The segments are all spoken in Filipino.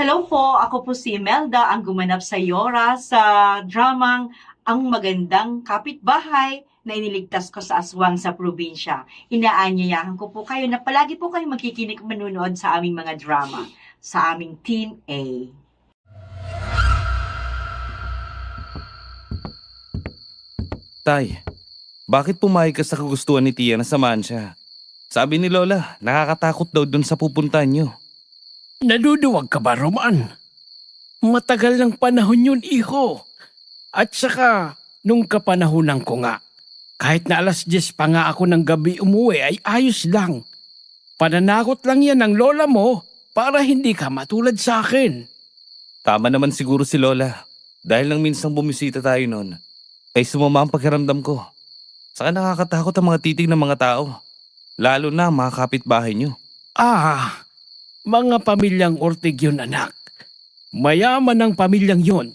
Hello po, ako po si Imelda, ang gumanap sa Yora sa dramang Ang Magandang Kapitbahay na iniligtas ko sa aswang sa probinsya. Inaanyayahan ko po kayo na palagi po kayong magkikinig manunood sa aming mga drama, sa aming Team A. Tay, bakit pumayag ka sa kagustuhan ni Tia na samahan siya? Sabi ni Lola, nakakatakot daw dun sa pupuntahan niyo. Naduduwag ka ba, Roman? Matagal ng panahon yun, iho. At saka, nung kapanahunan ko nga, kahit na 10:00 pa nga ako ng gabi umuwi ay ayos lang. Pananakot lang yan ng lola mo para hindi ka matulad sa akin. Tama naman siguro si Lola. Dahil nang minsang bumisita tayo noon, ay sumama ang pakiramdam ko. Saka nakakatakot ang mga titig ng mga tao. Lalo na ang mga kapitbahay niyo. Mga pamilyang Ortig yun, anak. Mayaman ang pamilyang yun.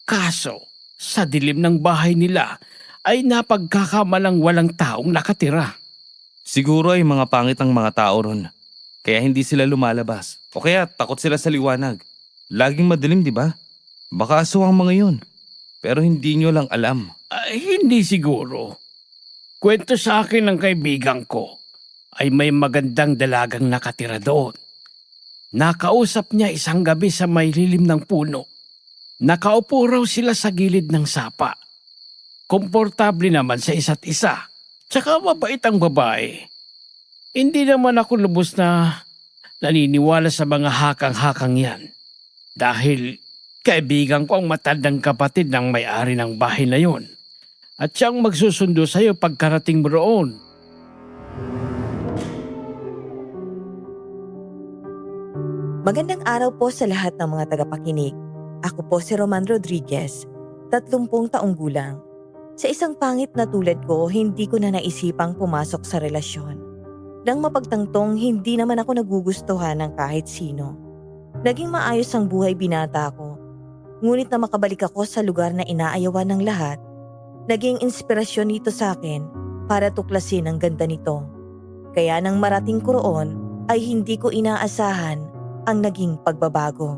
Kaso, sa dilim ng bahay nila ay napagkakamalang walang taong nakatira. Siguro ay mga pangit ang mga tao ron. Kaya hindi sila lumalabas. O kaya takot sila sa liwanag. Laging madilim, di ba? Baka aswang ang mga yun. Pero hindi nyo lang alam. Hindi siguro. Kwento sa akin ng kaibigan ko ay may magandang dalagang nakatira doon. Nakausap niya isang gabi sa may lilim ng puno. Nakaupo raw sila sa gilid ng sapa. Komportable naman sa isa't isa. Tsaka mabait ang babae. Hindi naman ako lubos na naniniwala sa mga hakang-hakang yan. Dahil kaibigan ko ang matandang kapatid ng may-ari ng bahay na yon. At siyang magsusundo sa'yo pagkarating mo roon. Magandang araw po sa lahat ng mga tagapakinig. Ako po si Roman Rodriguez, 30 taong gulang. Sa isang pangit na tulad ko, hindi ko na naisipang pumasok sa relasyon. Nang mapagtangtong, hindi naman ako nagugustuhan ng kahit sino. Naging maayos ang buhay binata ko. Ngunit na makabalik ako sa lugar na inaayawan ng lahat, naging inspirasyon nito sa akin para tuklasin ang ganda nito. Kaya nang marating ko roon, ay hindi ko inaasahan ang naging pagbabago.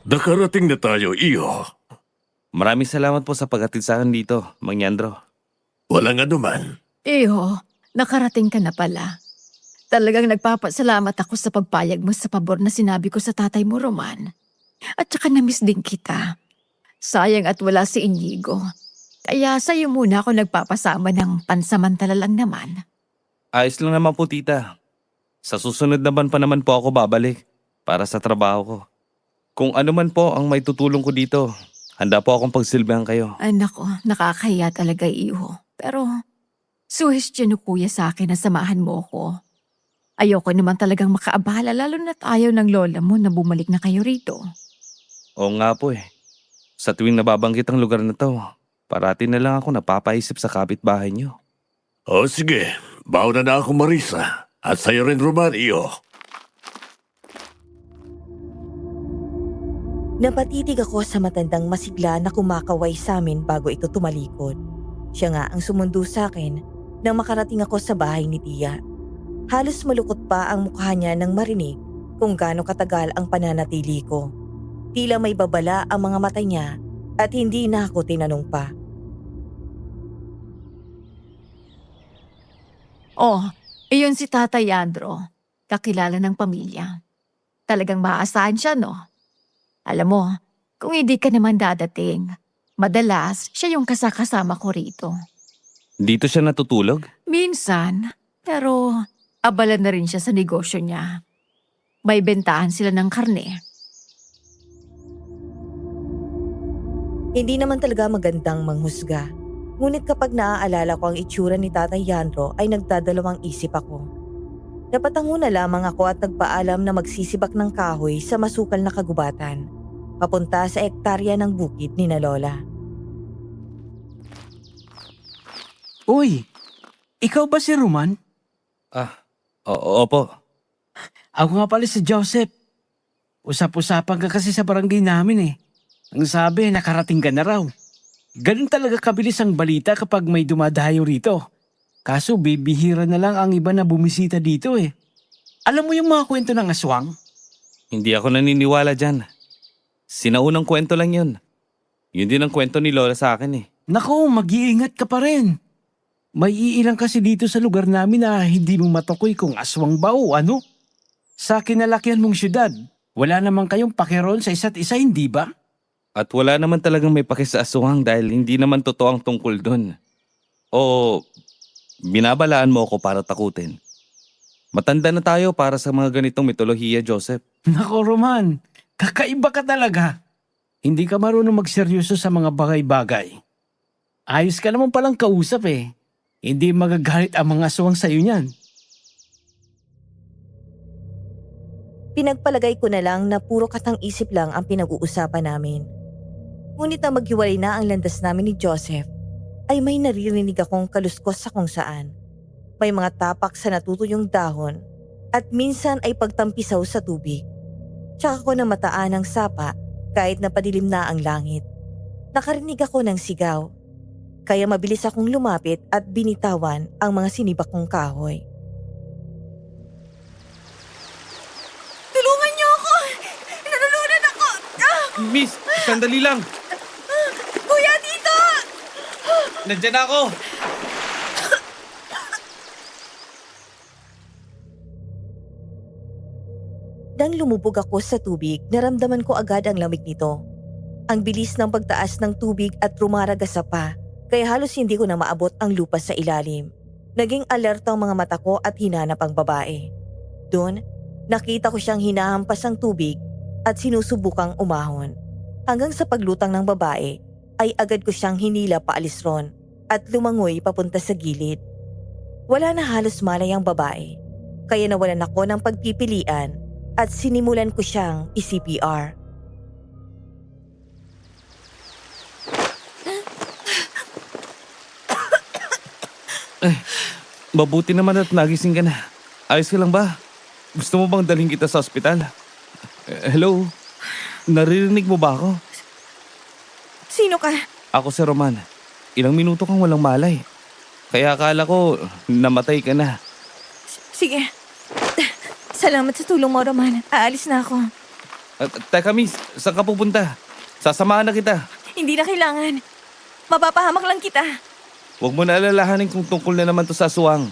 Nakarating na tayo, iyo. Maraming salamat po sa paghatid sa akin dito, Mang Yandro. Walang anuman. Iho, nakarating ka na pala. Talagang nagpapasalamat ako sa pagpayag mo sa pabor na sinabi ko sa tatay mo, Roman. At saka na-miss din kita. Sayang at wala si Inigo. Kaya sa'yo muna ako nagpapasama ng pansamantala lang naman. Ayos lang naman po, tita. Sa susunod naman pa naman po ako babalik para sa trabaho ko. Kung ano man po ang may tutulong ko dito, handa po akong pagsilbihan kayo. Ay nako, nakakahiya talaga, Iho. Pero suhestyon kuya sa akin na samahan mo ko. Ayoko naman talagang makaabala lalo na't ayaw ng lola mo na bumalik na kayo rito. Oo nga po eh. Sa tuwing nababanggit ang lugar na to, parati na lang ako napapaisip sa kapitbahay niyo. O sige, bauna na ako, Marisa. At sa'yo rin, Roman, iyo. Napatitig ako sa matandang masigla na kumakaway sa amin bago ito tumalikod. Siya nga ang sumundo sa akin nang makarating ako sa bahay ni Tia. Halos malukot pa ang mukha niya nang marinig kung gaano katagal ang pananatili ko. Tila may babala ang mga mata niya at hindi na ako tinanong pa. Oh, iyon si Tatay Andro. Kakilala ng pamilya. Talagang maaasahan siya, no? Alam mo, kung hindi ka naman dadating, madalas siya yung kasakasama ko rito. Dito siya natutulog? Minsan, pero abala na rin siya sa negosyo niya. May bentahan sila ng karne. Hindi naman talaga magandang manghusga. Ngunit kapag naaalala ko ang itsura ni Tatay Yandro ay nagdadalawang isip ako. Napatango na lamang ako at nagpaalam na magsisibak ng kahoy sa masukal na kagubatan, papunta sa ektarya ng bukid ni na Lola. Uy, ikaw ba si Roman? Opo. Ako nga pala si Joseph. Usap-usapan ka kasi sa barangay namin eh. Ang sabi, nakarating ka na raw. Ganun talaga kabilis ang balita kapag may dumadayo rito. Kaso bibihira na lang ang iba na bumisita dito eh. Alam mo yung mga kwento ng aswang? Hindi ako naniniwala dyan. Sinaunang kwento lang yun. Yun din ang kwento ni Lola sa akin eh. Naku, mag-iingat ka pa rin. May iilang kasi dito sa lugar namin na hindi mo matukoy kung aswang ba o ano. Sa kinalakihan mong syudad, wala naman kayong pakiroon sa isa't isa, hindi ba? At wala naman talagang may paki sa aswang dahil hindi naman totoo ang tungkol dun. O binabalaan mo ako para takutin. Matanda na tayo para sa mga ganitong mitolohiya, Joseph. Nako, Roman, kakaiba ka talaga. Hindi ka marunong magseryoso sa mga bagay-bagay. Ayos ka naman palang kausap eh. Hindi magagalit ang mga aswang sa'yo niyan. Pinagpalagay ko na lang na puro katang-isip lang ang pinag-uusapan namin. Ngunit na maghiwalay na ang landas namin ni Joseph, ay may naririnig akong kaluskos sa kung saan. May mga tapak sa natutuyong dahon at minsan ay pagtampisaw sa tubig. Tsaka ko na mataan ng sapa kahit napadilim na ang langit. Nakarinig ako ng sigaw. Kaya mabilis akong lumapit at binitawan ang mga sinibak kong kahoy. Tulungan niyo ako! Nalulunan ako! Miss, sandali lang! Kuya, dito! Nandyan ako! Nang lumubog ako sa tubig, naramdaman ko agad ang lamig nito. Ang bilis ng pagtaas ng tubig at rumaraga sa pa, kaya halos hindi ko na maabot ang lupa sa ilalim. Naging alerto ang mga mata ko at hinanap ang babae. Doon, nakita ko siyang hinahampas ang tubig at sinusubukang umahon. Hanggang sa paglutang ng babae, ay agad ko siyang hinila paalis ron at lumangoy papunta sa gilid. Wala na halos malay ang babae, kaya nawalan ako ng pagpipilian at sinimulan ko siyang i-CPR. Mabuti naman at nagising ka na. Ayos ka lang ba? Gusto mo bang dalhin kita sa ospital? Hello? Naririnig mo ba ako? Sino ka? Ako si Roman. Ilang minuto kang walang malay. Kaya akala ko namatay ka na. Sige. Salamat sa tulong mo, Roman. Aalis na ako. Teka miss, saan ka pupunta? Sasamahan na kita. Hindi na kailangan. Mapapahamak lang kita. Huwag mo na alalahanin kung tungkol na naman to sa aswang.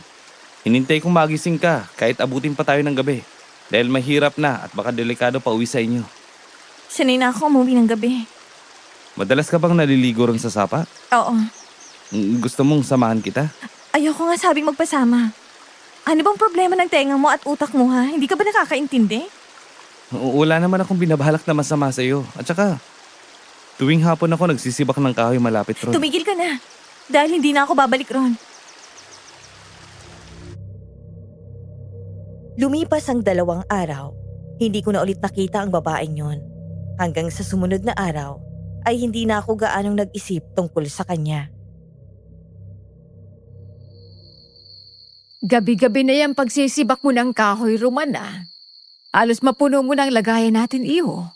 Hinintay kong magising ka kahit abutin pa tayo ng gabi. Dahil mahirap na at baka delikado pa uwi sa inyo. Sanay na ako umuwi ng gabi. Madalas ka bang naliligo ron sa sapa? Oo. Gusto mong samahan kita? Ayoko nga sabing magpasama. Ano bang problema ng tenga mo at utak mo ha? Hindi ka ba nakakaintindi? Wala naman akong binabalak na masama sa iyo. At saka, tuwing hapon ako nagsisibak ng kahoy malapit ron. Tumigil ka na. Dahil hindi na ako babalik ron. Lumipas ang 2 araw. Hindi ko na ulit nakita ang babaeng yon. Hanggang sa sumunod na araw, ay hindi na ako gaanong nag-isip tungkol sa kanya. Gabi-gabi na yung pagsisibak mo ng kahoy, Roman Halos mapuno mo ng lagayan natin, iho.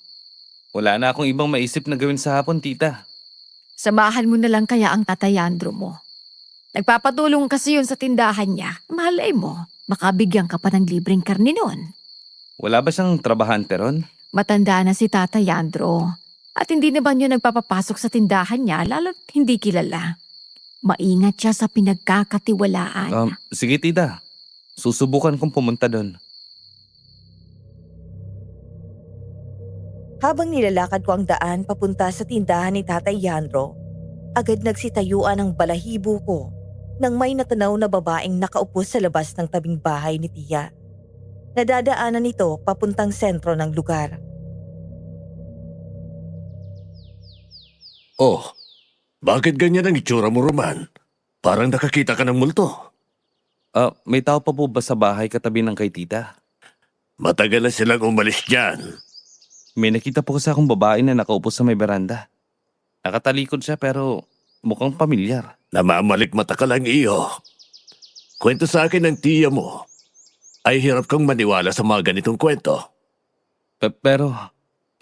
Wala na akong ibang maisip na gawin sa hapon, tita. Samahan mo na lang kaya ang Tatay Andrew mo. Nagpapatulong kasi yun sa tindahan niya. Malay mo, makabigyan ka pa ng libreng karne nun. Wala ba siyang trabahante ron? Matanda na si Tatay Andrew. At hindi naman yun nagpapapasok sa tindahan niya lalo't hindi kilala. Maingat siya sa pinagkakatiwalaan. Sige, tita. Susubukan kong pumunta doon. Habang nilalakad ko ang daan papunta sa tindahan ni Tatay Yandro, agad nagsitayuan ang balahibo ko nang may natanaw na babaeng nakaupo sa labas ng tabing bahay ni Tia. Nadadaanan nito papuntang sentro ng lugar. Oh, bakit ganyan ang itsura mo, Roman? Parang nakakita ka ng multo. May tao pa po ba sa bahay katabi ng kay tita? Matagal na silang umalis dyan. May nakita po kasi akong babae na nakaupo sa may beranda. Nakatalikod siya pero mukhang pamilyar. Namamalik mata ka lang, iyo. Kwento sa akin ng tiya mo. Ay hirap kang maniwala sa mga ganitong kwento. Pero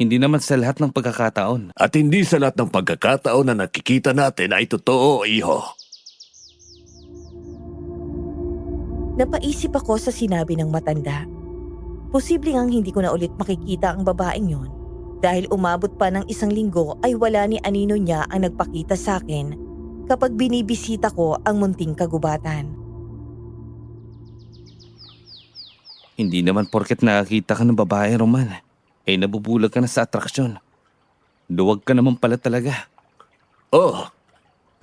hindi naman sa lahat ng pagkakataon. At hindi sa lahat ng pagkakataon na nakikita natin ay totoo, iho. Napaisip ako sa sinabi ng matanda. Posible ngang hindi ko na ulit makikita ang babaeng yon dahil umabot pa ng 1 linggo ay wala ni anino niya ang nagpakita sa akin kapag binibisita ko ang munting kagubatan. Hindi naman porket nakakita ka ng babae, Roman, eh nabubulag ka na sa atraksyon. Duwag ka naman pala talaga. Oh,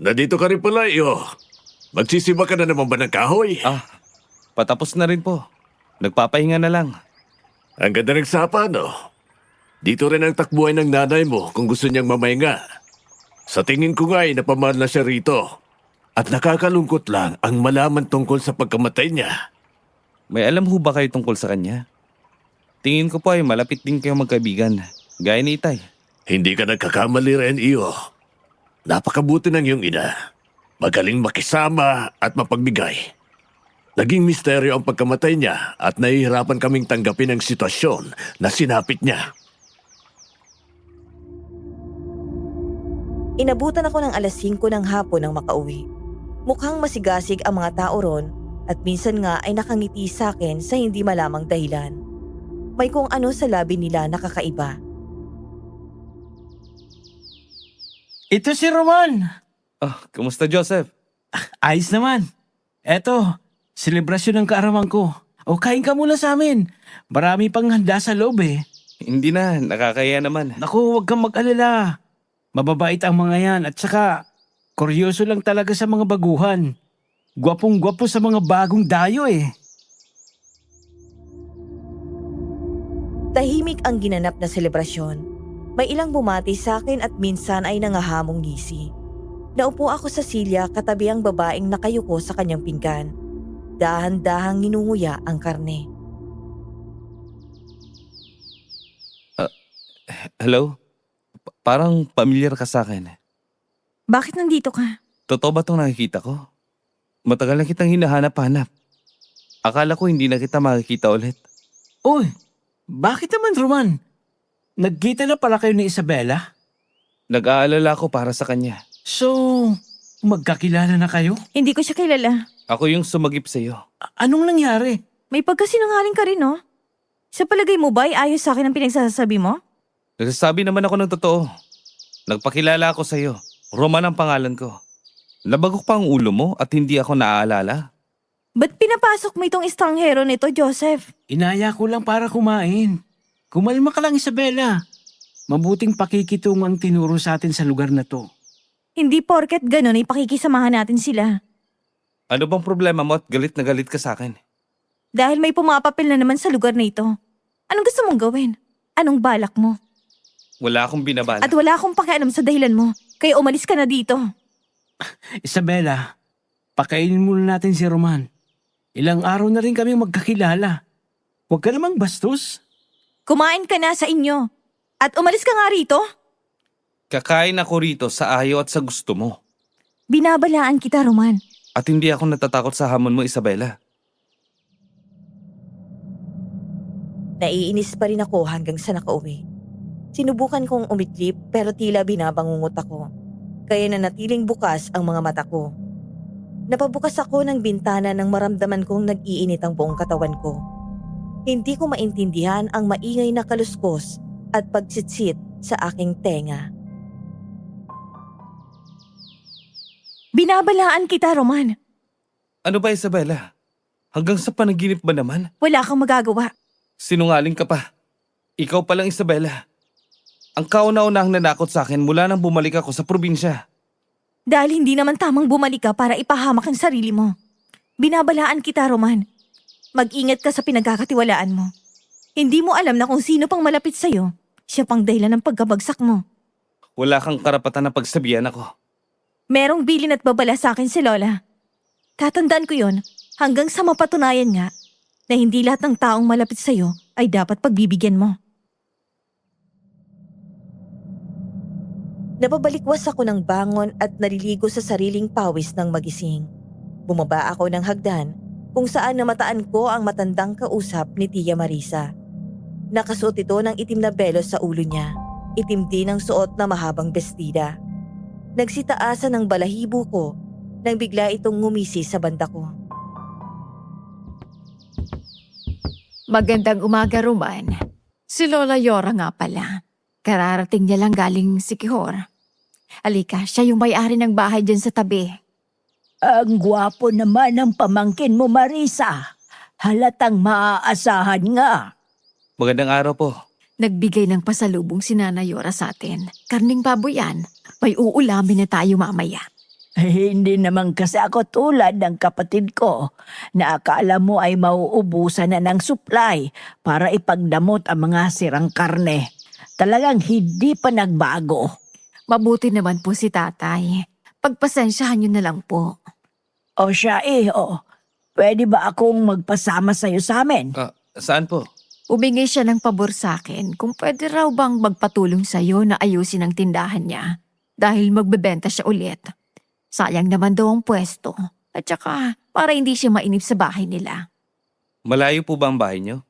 nandito ka rin pala, iyo. Magsisiba ka na naman ba ng kahoy? Patapos na rin po. Nagpapahinga na lang. Ang ganda ng sapa, no? Dito rin ang takbuhay ng nanay mo kung gusto niyang mamahinga. Sa tingin ko nga ay napamahal na siya rito. At nakakalungkot lang ang malaman tungkol sa pagkamatay niya. May alam ho ba kayo tungkol sa kanya? Tingin ko po ay malapit din kayo magkaibigan. Gaya ni Itay. Hindi ka nagkakamali rin, iyo. Napakabuti ng iyong ina. Magaling makisama at mapagbigay. Naging misteryo ang pagkamatay niya at nahihirapan kaming tanggapin ang sitwasyon na sinapit niya. Inabutan ako ng 5:00 ng hapon nang makauwi. Mukhang masigasig ang mga tao ron at minsan nga ay nakangiti sa akin sa hindi malamang dahilan. May kung ano sa labi nila nakakaiba. Ito si Roman. Kumusta, Joseph? Ayos naman. Eto, selebrasyon ng kaarawan ko. O kain ka muna sa amin. Marami pang handa sa loob eh. Hindi na, nakakaya naman. Naku, huwag kang mag-alala. Mababait ang mga yan at saka kuryoso lang talaga sa mga baguhan. Gwapong-gwapo sa mga bagong dayo eh. Tahimik ang ginanap na selebrasyon. May ilang bumati sa akin at minsan ay nangahamong ngisi. Naupo ako sa silya katabi ang babaeng nakayuko sa kanyang pinggan. Dahan-dahang ninunguya ang karne. Hello? Parang pamilyar ka sa akin. Bakit nandito ka? Totoo ba itong nakikita ko? Matagal na kitang hinahanap-hanap. Akala ko hindi na kita makikita ulit. Uy, bakit naman Roman? Nagkita na pala kayo ni Isabela? Nag-aalala ko para sa kanya. So, magkakilala na kayo? Hindi ko siya kilala. Ako yung sumagip sa iyo. Anong nangyari? May pagkasinungaling ka rin, no? Sa palagay mo ba ay ayos sa akin ang pinagsasabi mo? Nagsasabi naman ako ng totoo. Nagpakilala ako sa iyo. Roman ang pangalan ko. Nabagok pa ang ulo mo at hindi ako naaalala. Ba't pinapasok mo itong estranghero nito, Joseph? Inaya ko lang para kumain. Kumalma ka lang, Isabela. Mabuting pakikitungo ang tinuro sa atin sa lugar na to. Hindi porket ganun ay pakikisamahan natin sila. Ano bang problema mo at galit na galit ka sa akin? Dahil may pumapapil na naman sa lugar na ito. Anong gusto mong gawin? Anong balak mo? Wala akong binabala. At wala akong pakialam sa dahilan mo. Kaya umalis ka na dito. Isabela, pakainin muna natin si Roman. Ilang araw na rin kami magkakilala. Huwag ka namang bastos. Kumain ka na sa inyo. At umalis ka nga rito. Kakain ako rito sa ayaw at sa gusto mo. Binabalaan kita, Roman. At hindi ako natatakot sa hamon mo, Isabela. Naiinis pa rin ako hanggang sa nakauwi. Sinubukan kong umitlip pero tila binabangungot ako. Kaya nanatiling bukas ang mga mata ko. Napabukas ako ng bintana nang maramdaman kong nag-iinit ang buong katawan ko. Hindi ko maintindihan ang maingay na kaluskos at pagsitsit sa aking tenga. Binabalaan kita, Roman. Ano ba, Isabela? Hanggang sa panaginip ba naman? Wala kang magagawa. Sinungaling ka pa. Ikaw palang, Isabela. Ang kauna-unahang nanakot sa akin mula nang bumalik ako sa probinsya. Dahil hindi naman tamang bumalik ka para ipahamak ang sarili mo. Binabalaan kita, Roman. Mag-ingat ka sa pinagkakatiwalaan mo. Hindi mo alam na kung sino pang malapit sa'yo, siya pang dahilan ng pagkabagsak mo. Wala kang karapatan na pagsabihan ako. Merong bilin at babala sa akin si Lola. Tatandaan ko yon hanggang sa mapatunayan nga na hindi lahat ng taong malapit sa'yo ay dapat pagbibigyan mo. Napabalikwas ako ng bangon at naliligo sa sariling pawis ng magising. Bumaba ako ng hagdan kung saan namataan ko ang matandang kausap ni Tia Marisa. Nakasuot ito ng itim na belo sa ulo niya. Itim din ang suot na mahabang bestida. Nagsitaasan ng balahibo ko nang bigla itong ngumisi sa banda ko. Magandang umaga, Roman. Si Lola Yora nga pala. Kararating niya lang galing Sikihor. Alika, siya yung may-ari ng bahay dyan sa tabi. Ang gwapo naman ng pamangkin mo, Marisa. Halatang maaasahan nga. Magandang araw po. Nagbigay ng pasalubong si Nana Yora sa atin. Karning baboy yan. May uulamin na tayo mamaya. Hindi naman kasi ako tulad ng kapatid ko na akala mo ay mauubusan na ng supply para ipagdamot ang mga sirang karne. Talagang hindi pa nagbago. Mabuti naman po si tatay. Pagpasensyahan niyo na lang po. O siya pwede ba akong magpasama sa'yo sa amin? Saan po? Umingay siya ng pabor sa akin kung pwede raw bang magpatulong sa'yo na ayusin ang tindahan niya dahil magbebenta siya ulit. Sayang naman daw ang pwesto at saka para hindi siya mainip sa bahay nila. Malayo po ba ang bahay niyo?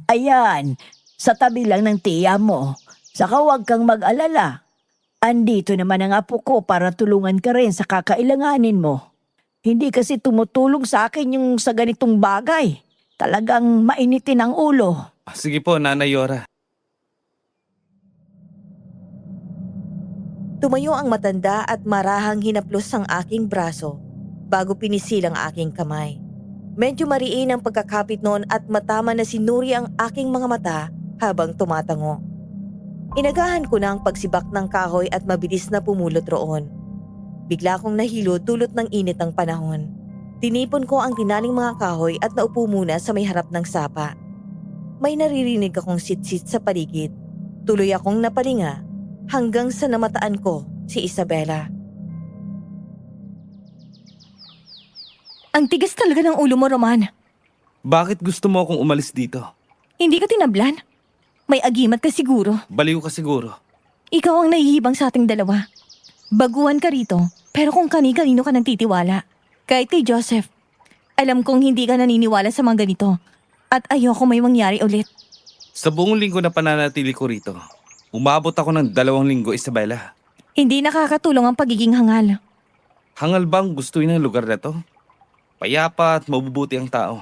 Ayan, sa tabi lang ng tiya mo. Saka huwag kang mag-alala. Andito naman ang apo ko para tulungan ka rin sa kakailanganin mo. Hindi kasi tumutulong sa akin yung sa ganitong bagay. Talagang mainitin ang ulo. Sige po, Nanay Yora. Tumayo ang matanda at marahang hinaplos ang aking braso bago pinisil ang aking kamay. Medyo mariin ang pagkakapit noon at matama na sinuri ang aking mga mata habang tumatango. Inagahan ko na ang pagsibak ng kahoy at mabilis na pumulot roon. Bigla kong nahilo dulot ng init ng panahon. Tinipon ko ang tinaling mga kahoy at naupo muna sa may harap ng sapa. May naririnig akong sit-sit sa paligid. Tuloy akong napalinga hanggang sa namataan ko si Isabela. Ang tigas talaga ng ulo mo, Roman. Bakit gusto mo akong umalis dito? Hindi ka tinablan? May agimat ka siguro. Baliw ka siguro. Ikaw ang nahihibang sa ating dalawa. Baguhan ka rito, pero kung kani-kanino ka nagtitiwala. Kahit kay Joseph. Alam kong hindi ka naniniwala sa mga ganito. At ayoko may mangyari ulit. Sa buong linggo na pananatili ko rito, umabot ako ng 2 linggo, Isabela. Hindi nakakatulong ang pagiging hangal. Hangal bang gustuin ng lugar na to? Payapa at mabubuti ang tao.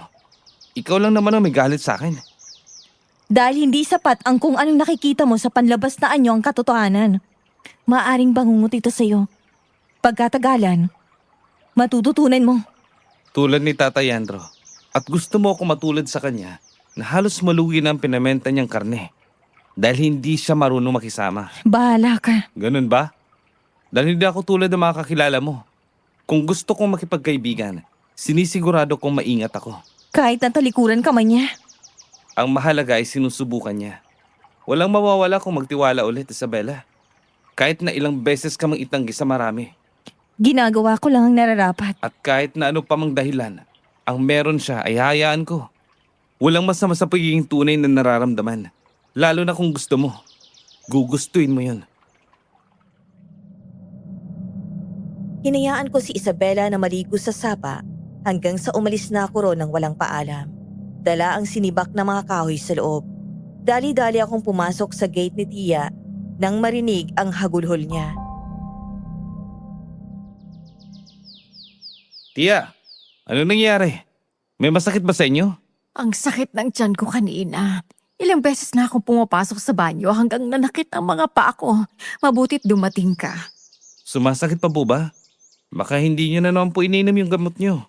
Ikaw lang naman ang may galit sa akin. Dahil hindi sapat ang kung anong nakikita mo sa panlabas na anyo ang katotohanan. Maaring bangungot ito sa'yo. Pagkatagalan, matututunan mo. Tulad ni Tata Yandro. At gusto mo ako matulad sa kanya na halos malugi na ang pinamenta niyang karne. Dahil hindi siya marunong makisama. Bahala ka. Ganun ba? Dahil hindi ako tulad ng mga kakilala mo. Kung gusto kong makipagkaibigan, sinisigurado kong maingat ako. Kahit natalikuran ka man niya. Ang mahalaga ay sinusubukan niya. Walang mawawala kung magtiwala ulit, Isabela. Kahit na ilang beses ka mang itanggi sa marami. Ginagawa ko lang ang nararapat. At kahit na ano pa mang dahilan, ang meron siya ay hayaan ko. Walang masama sa pagiging tunay na nararamdaman. Lalo na kung gusto mo. Gugustuhin mo yun. Hinayaan ko si Isabela na maligo sa sapa hanggang sa umalis na ako roon ng walang paalam. Dala ang sinibak na mga kahoy sa loob. Dali-dali akong pumasok sa gate ni Tia nang marinig ang hagulhol niya. Tia, ano nangyari? May masakit ba sa inyo? Ang sakit ng tiyan ko kanina. Ilang beses na akong pumapasok sa banyo hanggang nanakit ang mga paa ko. Mabutit dumating ka. Sumasakit pa po ba? Baka hindi nyo na naman po ininom yung gamot nyo.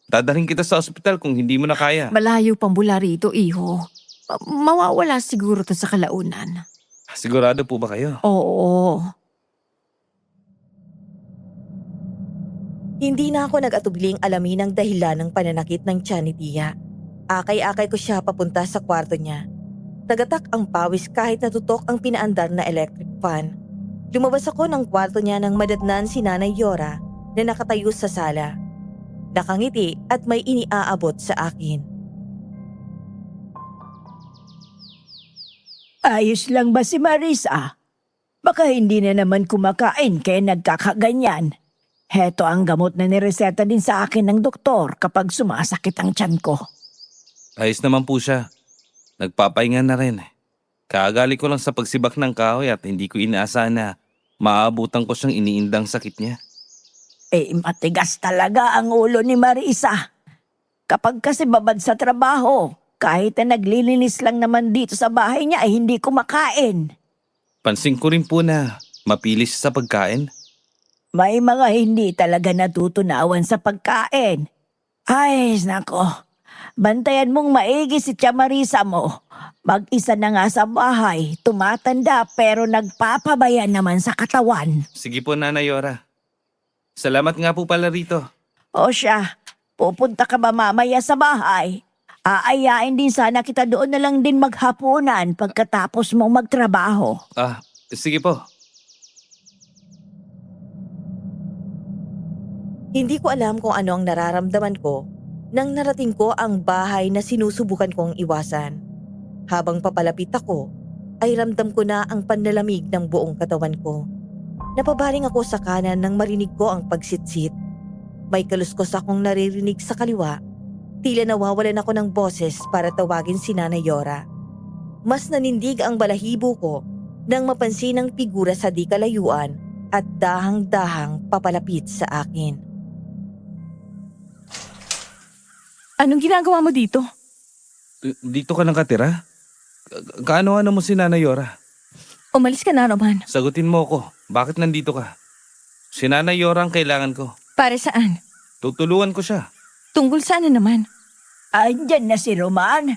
Dadalhin kita sa ospital kung hindi mo na kaya. Malayo pang mula rito, iho. Mawawala siguro to sa kalaunan. Sigurado po ba kayo? Oo. Hindi na ako nag-atubling alamin ang dahilan ng pananakit ng tiyan ni Tia. Akay-akay ko siya papunta sa kwarto niya. Tagatak ang pawis kahit natutok ang pinaandar na electric fan. Lumabas ako ng kwarto niya nang madatnan si Nanay Yora na nakatayo sa sala. Nakangiti at may iniaabot sa akin. Ayos lang ba si Marisa? Baka hindi na naman kumakain kaya nagkakaganyan. Heto ang gamot na nireseta din sa akin ng doktor kapag sumasakit ang tiyan ko. Ayos naman po siya. Nagpapahinga na rin. Kaagali ko lang sa pagsibak ng kahoy at hindi ko inaasahan na maabutan ko siyang iniindang sakit niya. Matigas talaga ang ulo ni Marisa. Kapag kasi babad sa trabaho, Kahit na naglilinis lang naman dito sa bahay niya ay hindi kumakain. Pansin ko rin po na mapilis sa pagkain. May mga hindi talaga natutunawan sa pagkain. Ay, nako. Bantayan mong maigi si Tia Marisa mo. Mag-isa na nga sa bahay, tumatanda pero nagpapabaya naman sa katawan. Sige po, Nanay Yora. Salamat nga po pala rito. O siya, pupunta ka ba mamaya sa bahay? Aayain din sana kita doon na lang din maghapunan pagkatapos mong magtrabaho. Sige po. Hindi ko alam kung ano ang nararamdaman ko nang narating ko ang bahay na sinusubukan kong iwasan. Habang papalapit ako, ay ramdam ko na ang panlalamig ng buong katawan ko. Napabaling ako sa kanan nang marinig ko ang pagsitsit. May kaluskos akong naririnig sa kaliwa. Tila nawawalan ako ng boses para tawagin si Nanay Yora. Mas nanindig ang balahibo ko nang mapansin ang figura sa di kalayuan at dahang-dahang papalapit sa akin. Anong ginagawa mo dito? Dito ka nakatira? Kaano-ano mo si Nanay Yora? Umalis ka na, Roman. Sagutin mo ako. Bakit nandito ka? Si Nanay Yora ang kailangan ko. Para saan? Tutulungan ko siya. Tungkol saan na naman? Andyan na si Roman.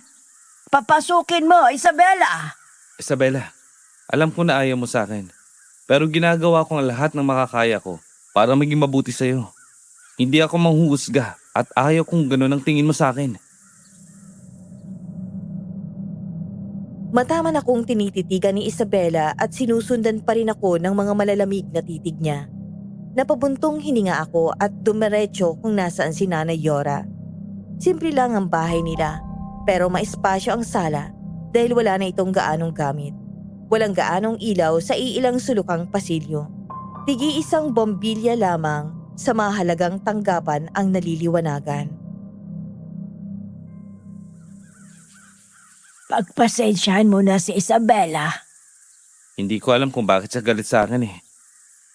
Papasukin mo, Isabela. Isabela, alam ko na ayaw mo sa akin. Pero ginagawa ko ang lahat ng makakaya ko para maging mabuti sa'yo. Hindi ako manghuhusga at ayaw kung gano'n ang tingin mo sa akin. Mataman akong tinititigan ni Isabela at sinusundan pa rin ako ng mga malalamig na titig niya. Napabuntong hininga ako at dumiretso kung nasaan si Nanay Yora. Simple lang ang bahay nila, pero maespasyo ang sala dahil wala na itong gaanong gamit. Walang gaanong ilaw sa iilang sulukang pasilyo. Tigi-isang bombilya lamang sa mahalagang tanggapan ang naliliwanagan. Pagpasensyahan mo na si Isabela. Hindi ko alam kung bakit siya galit sa akin eh.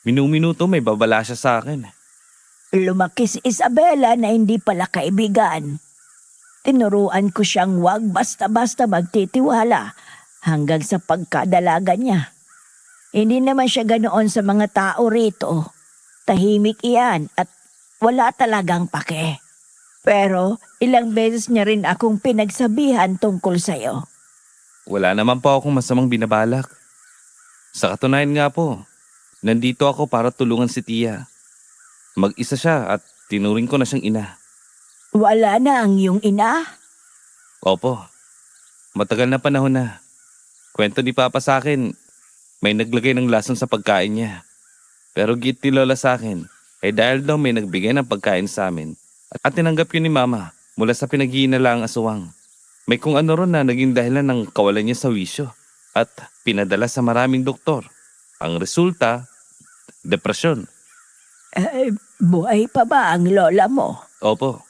Minuminuto may babala siya sa akin. Lumaki si Isabela na hindi pala kaibigan. Tinuruan ko siyang wag basta-basta magtitiwala hanggang sa pagkadalaga niya. Hindi naman siya ganoon sa mga tao rito. Tahimik iyan at wala talagang pake. Pero ilang beses niya rin akong pinagsabihan tungkol sa'yo. Wala naman po akong masamang binabalak. Sa katunayan nga po, nandito ako para tulungan si Tia. Mag-isa siya at tinuring ko na siyang ina. Wala na ang iyong ina? Opo, matagal na panahon na. Kwento ni Papa sa akin, may naglagay ng lason sa pagkain niya. Pero git ni Lola sa akin, dahil daw may nagbigay ng pagkain sa amin. At tinanggap yun ni Mama mula sa pinaghihinalaang aswang. May kung ano ron na naging dahilan ng kawalan niya sa wisyo at pinadala sa maraming doktor. Ang resulta, depresyon. Buhay pa ba ang lola mo? Opo.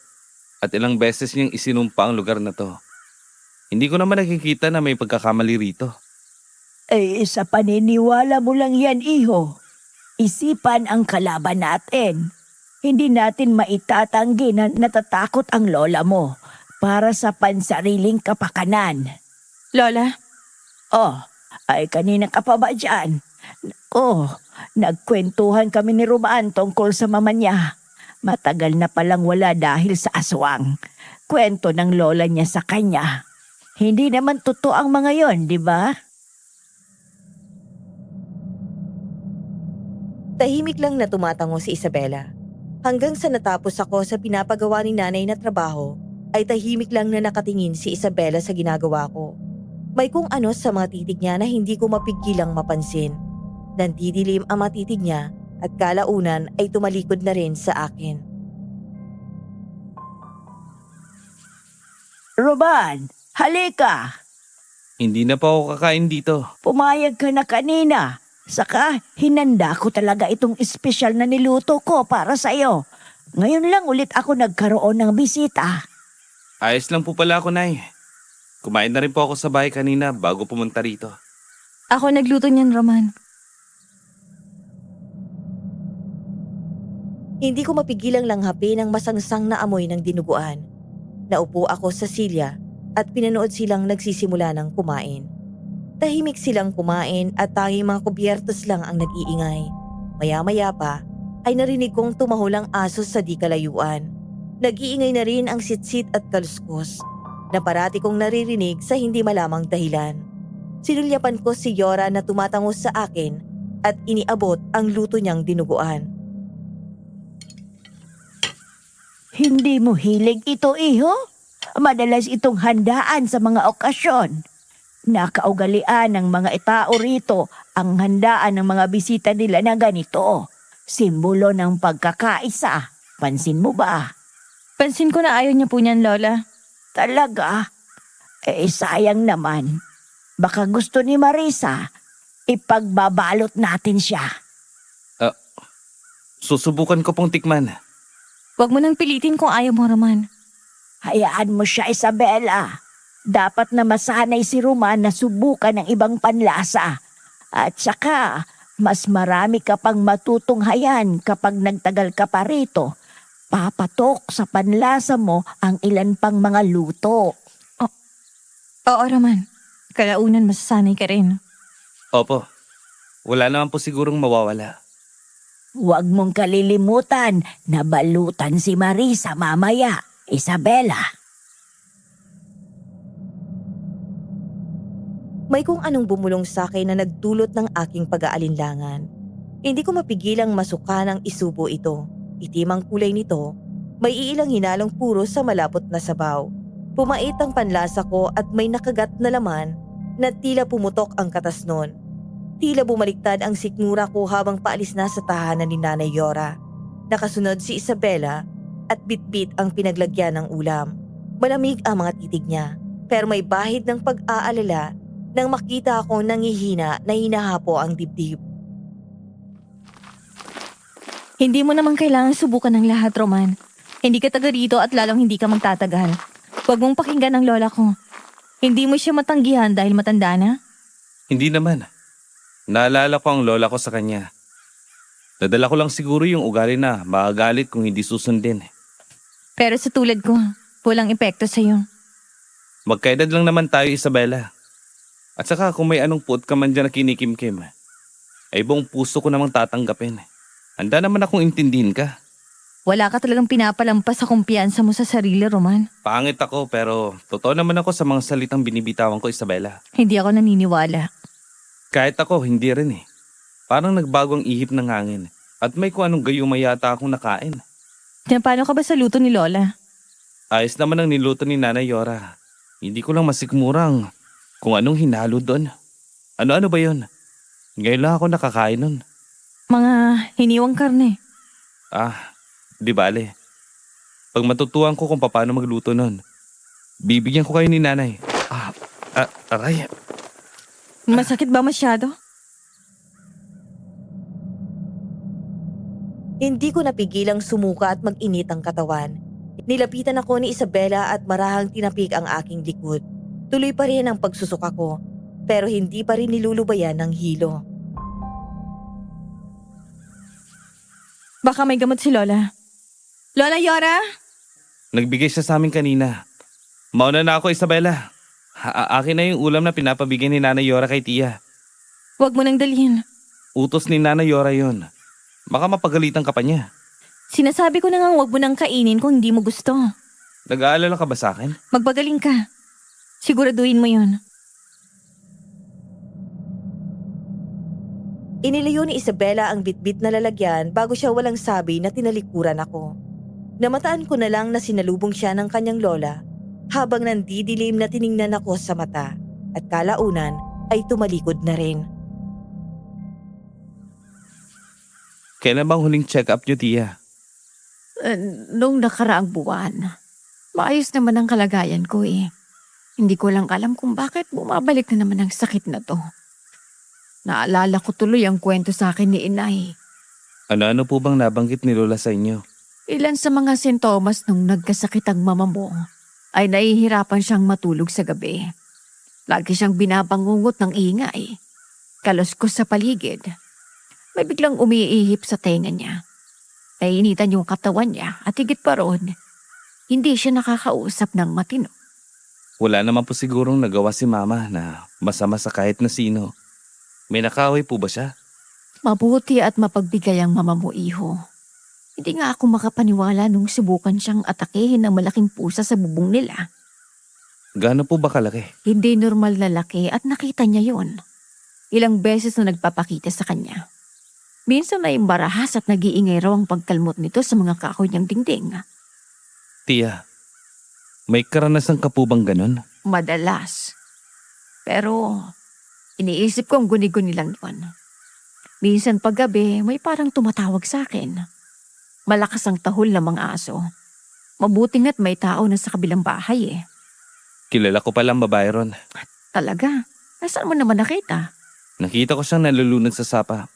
At ilang beses niyang isinumpa ang lugar na to. Hindi ko naman nakikita na may pagkakamali rito. Sa paniniwala mo lang yan, iho. Isipan ang kalaban natin. Hindi natin maitatanggi na natatakot ang lola mo para sa pansariling kapakanan. Lola, Ay kanina ka pa ba dyan? Nagkwentuhan kami ni Roman tungkol sa mama niya. Matagal na palang wala dahil sa aswang. Kwento ng lola niya sa kanya. Hindi naman totoo ang mga yon, di ba? Tahimik lang na tumatango si Isabela. Hanggang sa natapos ako sa pinapagawa ni nanay na trabaho, ay tahimik lang na nakatingin si Isabela sa ginagawa ko. May kung ano sa mga titig niya na hindi ko mapigilang mapansin. Nandidilim ang mga titig niya at kalaunan ay tumalikod na rin sa akin. Roman, halika! Hindi na pa ako kakain dito. Pumayag ka na kanina. Saka, hinanda ko talaga itong espesyal na niluto ko para sa'yo. Ngayon lang ulit ako nagkaroon ng bisita. Ayos lang po pala ako, Nay. Kumain na rin po ako sa bahay kanina bago pumunta rito. ako nagluto niyan, Roman. Hindi ko mapigilang langhapin ang masangsang na amoy ng dinuguan. Naupo ako sa silya at pinanood silang nagsisimula ng kumain. Tahimik silang kumain at tanging mga kubyertos lang ang nag-iingay. Maya-maya pa ay narinig kong tumahol ang aso sa di kalayuan. Nag-iingay na rin ang sitsit at kaluskos na parati kong naririnig sa hindi malamang dahilan. Sinulyapan ko si Yora na tumatangos sa akin at iniabot ang luto niyang dinuguan. Hindi mo hilig ito, iho? Madalas itong handaan sa mga okasyon. Nakaugalian ng mga tao rito ang handaan ng mga bisita nila na ganito. Simbolo ng pagkakaisa. Pansin mo ba? Pansin ko na ayaw niya po niyan, Lola. Talaga? Sayang naman. Baka gusto ni Marisa, ipagbabalot natin siya. Susubukan ko pong tikman. Huwag mo nang pilitin kung ayaw mo, Roman. Hayaan mo siya, Isabela. Dapat na masanay si Roman na subukan ng ibang panlasa. At saka, mas marami ka pang matutunghayan kapag nagtagal ka pa rito. Papatok sa panlasa mo ang ilan pang mga luto. Oo, Roman. Kalaunan masasanay ka rin. Opo. Wala naman po sigurong mawawala. Huwag mong kalilimutan na balutan si Marisa mamaya, Isabela. May kung anong bumulong sa akin na nagdulot ng aking pag-aalinlangan. Hindi ko mapigilang masuka ng isubo ito. Itim ang kulay nito, may iilang hinalong puro sa malapot na sabaw. Pumait ang panlasa ko at may nakagat na laman na tila pumutok ang katas nun. Tila bumaliktad ang sikmura ko habang paalis na sa tahanan ni Nanay Yora. Nakasunod si Isabela at bitbit ang pinaglagyan ng ulam. Malamig ang mga titig niya, pero may bahid ng pag-aalala nang makita ako nangihina na hinahapo ang dibdib. Hindi mo naman kailangan subukan ng lahat, Roman. Hindi ka taga rito at lalong hindi ka magtatagal. Huwag mong pakinggan ang lola ko. Hindi mo siya matanggihan dahil matanda na? Hindi naman. Naalala ko ang lola ko sa kanya. Nadala ko lang siguro yung ugali na magagalit kung hindi susundin. Pero sa tulad ko, walang epekto sa'yo. Magkaedad lang naman tayo, Isabela. At saka kung may anong puot ka man dyan na kinikimkim, ay buong puso ko namang tatanggapin. Handa naman akong intindihin ka. Wala ka talagang pinapalampas sa kumpiyansa mo sa sarili, Roman. Pangit ako pero totoo naman ako sa mga salitang binibitawan ko, Isabela. Hindi ako naniniwala. Kahit ako, hindi rin eh. Parang nagbago ang ihip ng hangin at may kung anong gayuma yata akong nakain. Paano ka ba sa luto ni Lola? Ayos naman ang niluto ni Nanay Yora. Hindi ko lang masikmurang kung anong hinalo doon. Ano-ano ba yun? Ngayon lang ako nakakain nun. Mga hiniwang karne. Di bale. Pag matutuhan ko kung paano magluto nun, bibigyan ko kayo ni Nanay. Aray. Masakit ba masyado? Hindi ko napigilang sumuka at mag-init ang katawan. Nilapitan ako ni Isabela at marahang tinapik ang aking likod. Tuloy pa rin ang pagsusuka ko, pero hindi pa rin nilulubayan ng hilo. Baka may gamot si Lola. Lola Yora? Nagbigay siya sa amin kanina. Mauna na ako, Isabela. Akin na yung ulam na pinapabigay ni Nanay Yora kay Tia. Huwag mo nang dalhin. Utos ni Nanay Yora yun. Baka mapagalitan ka pa niya. Sinasabi ko na nga huwag mo nang kainin kung hindi mo gusto. Nag-aalala ka ba sa akin? Magpagaling ka. Siguraduhin mo yun. Inilayo ni Isabela ang bitbit na lalagyan bago siya walang sabi na tinalikuran ako. Namataan ko na lang na sinalubong siya ng kanyang lola habang nandidilim na tiningnan ako sa mata at kalaunan ay tumalikod na rin. Kailan bang huling check-up niyo, Tia? Nung nakaraang buwan, maayos naman ang kalagayan ko eh. Hindi ko lang alam kung bakit bumabalik na naman ang sakit na to. Naalala ko tuloy ang kwento sa akin ni Inay. Ano-ano po bang nabanggit ni Lola sa inyo? Ilan sa mga sintomas nung nagkasakit ang mama mo ay nahihirapan siyang matulog sa gabi. Lagi siyang binabangungot ng ingay. Kaluskos sa paligid. May biglang umiihip sa tenga niya. Nainitan yung katawan niya at higit pa roon, hindi siya nakakausap ng matino. Wala naman po sigurong nagawa si Mama na masama sa kahit na sino. May nakaway po ba siya? Mabuti at mapagbigay ang mama mo, iho. Hindi nga ako makapaniwala nung subukan siyang atakehin ng malaking pusa sa bubong nila. Gaano po ba kalaki? Hindi normal na laki at nakita niya yon. Ilang beses na nagpapakita sa kanya. Minsan ay embarahas at nag-iingay raw ang pagkalmot nito sa mga kahoy niyang dingding. Tia, may karanasan ka po bang ganun? Madalas. Pero iniisip kong guni-guni lang yun. Minsan paggabi may parang tumatawag sa akin. Malakas ang tahol ng mga aso. Mabuting at may tao na sa kabilang bahay eh. Kilala ko palang babae ron. Talaga? Saan mo naman nakita? Nakita ko siyang nalulunod sa sapa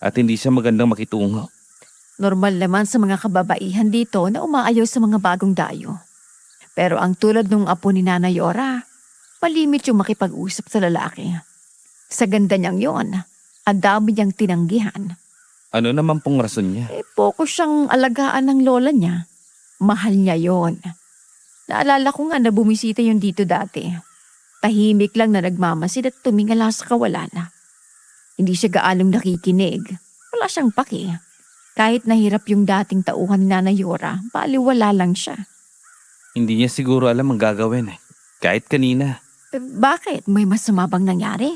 at hindi siya magandang makitungo. Normal naman sa mga kababaihan dito na umaayaw sa mga bagong dayo. Pero ang tulad nung apo ni Nanay Yora, malimit yung makipag-usap sa lalaki. Sa ganda niyang yon, ang dami niyang tinanggihan. Ano naman pong rason niya? Focus siyang alagaan ng lola niya. Mahal niya yon. Naalala ko nga na bumisita yun dito dati. Tahimik lang na nagmamasid at tumingala sa kawalan. Hindi siya gaalong nakikinig. Wala siyang paki. Kahit nahirap yung dating tauhan ni Nanay Yora, baliwala lang siya. Hindi niya siguro alam ang gagawin eh. Kahit kanina. Bakit? May masama bang nangyari?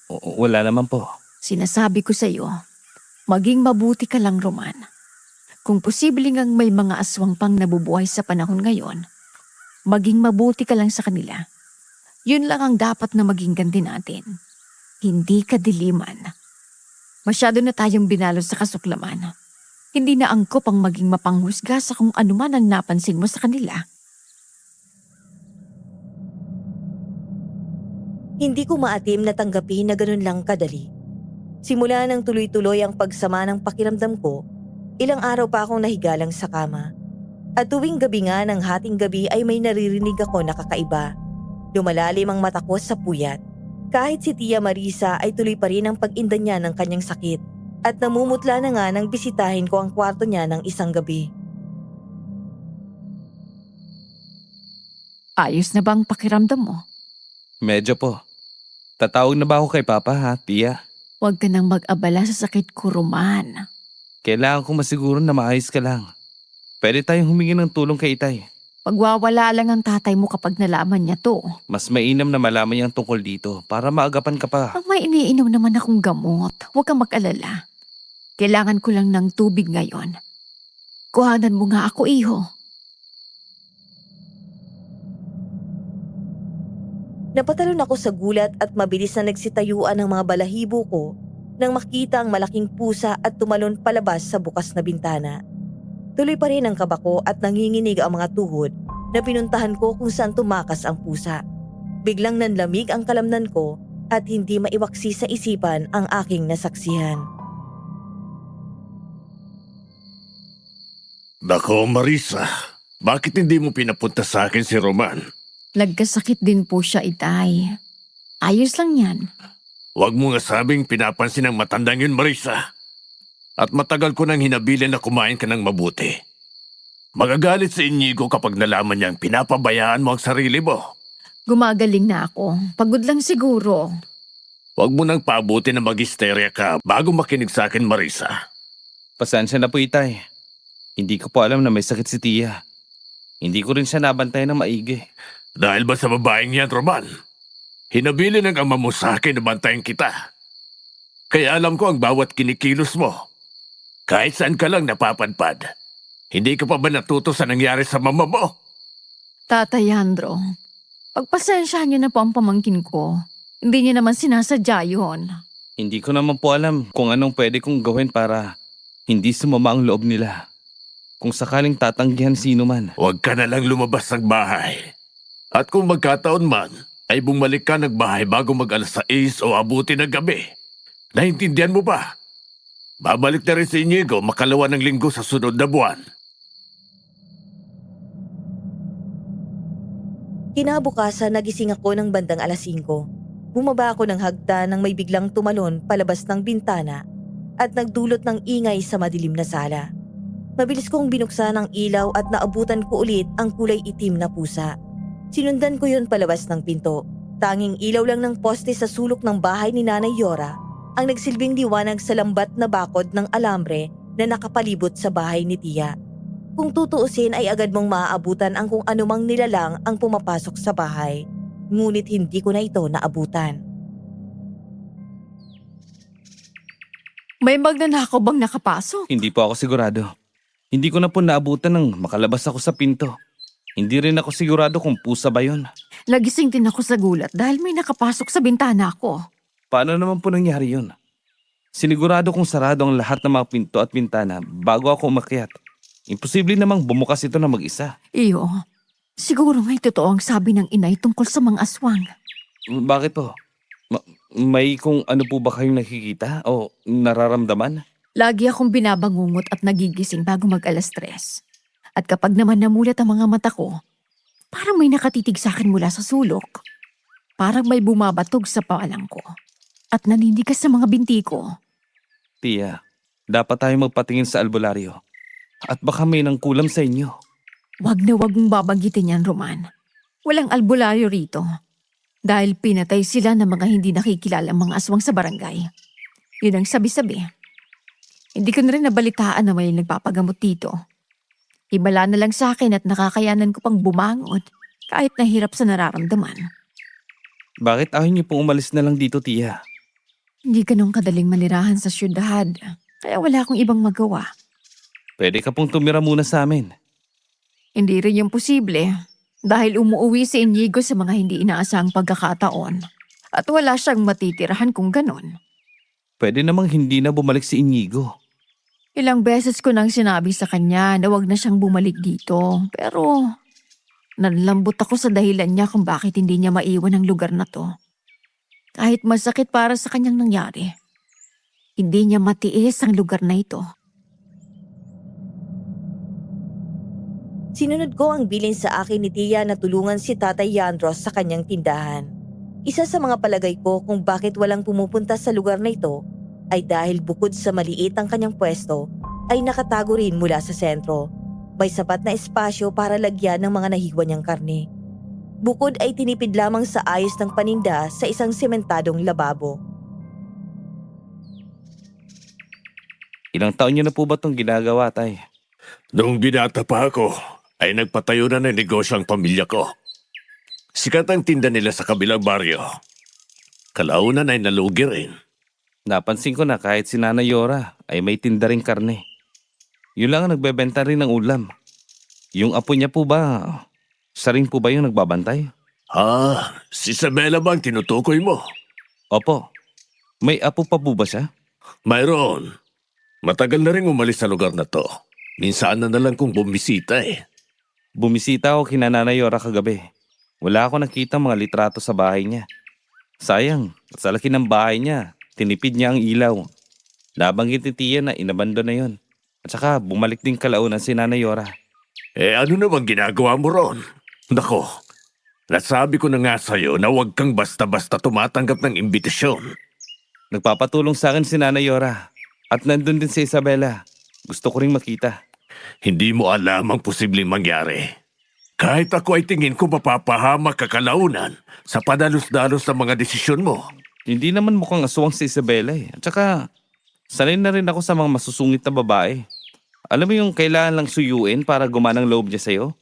Wala naman po. Sinasabi ko sa iyo, maging mabuti ka lang, Roman. Kung posible ngang may mga aswang pang nabubuhay sa panahon ngayon, maging mabuti ka lang sa kanila. Yun lang ang dapat na maging ganti natin. Hindi kadiliman. Masyado na tayong binalo sa kasuklaman. Hindi na angkop ang maging mapanghusga sa kung ano man ang napansin mo sa kanila. Hindi ko maatim na tanggapin na ganun lang kadali. Simula nang tuloy-tuloy ang pagsama ng pakiramdam ko, ilang araw pa akong nahigalang sa kama. At tuwing gabi nga ng hating gabi ay may naririnig ako na kakaiba. Lumalalim ang mata ko sa puyat. Kahit si Tia Marisa ay tuloy pa rin ang pag-inda niya ng kanyang sakit. At namumutla na nga nang bisitahin ko ang kwarto niya ng isang gabi. Ayos na bang pakiramdam mo? Medyo po. Tatawag na ba ako kay Papa ha, Tia? Huwag ka nang mag-abala sa sakit ko, Roman. Kailangan ko masiguro na maayos ka lang. Pwede tayong humingi ng tulong kay Itay. Pagwawala lang ang tatay mo kapag nalaman niya to. Mas mainam na malaman niyang tungkol dito para maagapan ka pa. Pag may iniinom naman akong gamot, huwag kang mag-alala. Kailangan ko lang ng tubig ngayon. Kuhanan mo nga ako, iho. Napatalon ako sa gulat at mabilis na nagsitayuan ang mga balahibo ko nang makita ang malaking pusa at tumalon palabas sa bukas na bintana. Tuloy pa rin ang kaba ko at nanginginig ang mga tuhod na pinuntahan ko kung saan tumakas ang pusa. Biglang nanlamig ang kalamnan ko at hindi maiwaksi sa isipan ang aking nasaksihan. Nako, Marisa. Bakit hindi mo pinapunta sa akin si Roman? Nagkasakit din po siya, Itay. Ayos lang yan. Huwag mo nga sabing pinapansin ng matandang yun, Marisa. At matagal ko nang hinabilin na kumain ka ng mabuti. Magagalit sa Inigo kapag nalaman niyang pinapabayaan mo ang sarili mo. Gumagaling na ako. Pagod lang siguro. Huwag mo nang paabuti na mag-hysteria ka bago makinig sa akin, Marisa. Pasensya na po, Itay. Hindi ko po alam na may sakit si Tia. Hindi ko rin siya nabantayan ng maigi. Dahil ba sa babaeng yan, Roman? Hinabili ng ama mo sa akin na bantayan kita. Kaya alam ko ang bawat kinikilos mo. Kahit saan ka lang napapadpad. Hindi ka pa ba natuto sa nangyari sa mama mo? Tatay Andro, pagpasensyahan niyo na po ang pamangkin ko. Hindi niya naman sinasadya yun. Hindi ko naman po alam kung anong pwede kong gawin para hindi sumama ang loob nila. Kung sakaling tatanggihan sino man. Huwag ka na lang lumabas ng bahay. At kung magkataon man, ay bumalik ka ng bahay bago mag-alas 6 o abuti ng gabi. Naintindihan mo ba? Babalik na rin si Inigo makalawa ng linggo sa sunod na buwan. Kinabukasan nagising ako ng bandang alas 5. Bumaba ako ng hagdan nang may biglang tumalon palabas ng bintana at nagdulot ng ingay sa madilim na sala. Mabilis kong binuksan ang ilaw at naabutan ko ulit ang kulay itim na pusa. Sinundan ko yun palabas ng pinto. Tanging ilaw lang ng poste sa sulok ng bahay ni Nanay Yora ang nagsilbing liwanag sa lambat na bakod ng alambre na nakapalibot sa bahay ni Tia. Kung tutuusin ay agad mong maaabutan ang kung anumang nilalang ang pumapasok sa bahay. Ngunit hindi ko na ito naabutan. May magnanakaw bang nakapasok? Hindi po ako sigurado. Hindi ko na po naabutan nang makalabas ako sa pinto. Hindi rin ako sigurado kung pusa ba yun. Nagising din ako sa gulat dahil may nakapasok sa bintana ko. Paano naman po nangyari yun? Sinigurado kong sarado ang lahat ng mga pinto at bintana bago ako umakyat. Imposible namang bumukas ito na mag-isa. Iyo, siguro may totoo ang sabi ng inay tungkol sa mga aswang. Bakit po? May kung ano po ba kayong nakikita o nararamdaman? Lagi akong binabangungot at nagigising bago mag-alas 3. At kapag naman namulat ang mga mata ko, parang may nakatitig sa akin mula sa sulok. Parang may bumabatog sa palang ko. At nanindigas sa mga binti ko. Tia, dapat tayo magpatingin sa albularyo. At baka may nangkulam sa inyo. Wag na wag mong babanggitin yan, Roman. Walang albularyo rito. Dahil pinatay sila ng mga hindi nakikilalang mga aswang sa barangay. Yun ang sabi-sabi. Hindi ko na rin nabalitaan na may nagpapagamot dito. Hibala na lang sa akin at nakakayanan ko pang bumangon kahit nahirap sa nararamdaman. Bakit ayaw niyo po umalis na lang dito, Tia? Hindi ganun kadaling manirahan sa syudad. Kaya wala akong ibang magawa. Pwede ka pong tumira muna sa amin. Hindi rin yung posible. Dahil umuwi si Inigo sa mga hindi inaasahang pagkakataon. At wala siyang matitirahan kung ganun. Pwede namang hindi na bumalik si Inigo. Ilang beses ko nang sinabi sa kanya na wag na siyang bumalik dito. Pero nanlambot ako sa dahilan niya kung bakit hindi niya maiwan ang lugar na to. Kahit masakit para sa kanyang nangyari, hindi niya matiis ang lugar na ito. Sinunod ko ang bilin sa akin ni Tia na tulungan si Tatay Yandros sa kanyang tindahan. Isa sa mga palagay ko kung bakit walang pumupunta sa lugar na ito ay dahil bukod sa maliit ang kanyang pwesto ay nakatago rin mula sa sentro. May sapat na espasyo para lagyan ng mga nahiwa niyang karne. Bukod ay tinipid lamang sa ayos ng paninda sa isang sementadong lababo. Ilang taon niyo na po ba itong ginagawa, Tay? Noong binata pa ako, ay nagpatayo na ng negosyo ang pamilya ko. Sikat ang tinda nila sa kabilang baryo. Kalaunan ay nalugi rin. Napansin ko na kahit si Nanay Yora ay may tinda ring karne. Yun lang ang nagbebenta rin ng ulam. Yung apo niya po ba, siya rin po ba yung nagbabantay? Si Isabela ba ang tinutukoy mo? Opo. May apo pa po ba siya? Mayroon. Matagal na rin umalis sa lugar na to. Minsan na lang kung bumisita eh. Bumisita ako kina Nanay Yora kagabi. Wala ako nakita mga litrato sa bahay niya. Sayang, sa laki ng bahay niya, tinipid niya ang ilaw. Nabanggit ni Tia na inabando na yon. At saka bumalik din kalaunan si Nanay Yora. Ano namang ginagawa mo ron? Nako, nasabi ko na nga sa'yo na huwag kang basta-basta tumatanggap ng imbitasyon. Nagpapatulong sa akin si Nanay Yora. At nandun din si Isabela. Gusto ko ring makita. Hindi mo alam ang posibleng mangyari. Kahit ako ay tingin ko mapapahamak ka kalaunan sa padalos-dalos ng mga desisyon mo. Hindi naman mukhang aswang si Isabela eh. At saka, sanay na rin ako sa mga masusungit na babae. Alam mo yung kailangan lang suyuin para gumanang loob niya sa'yo?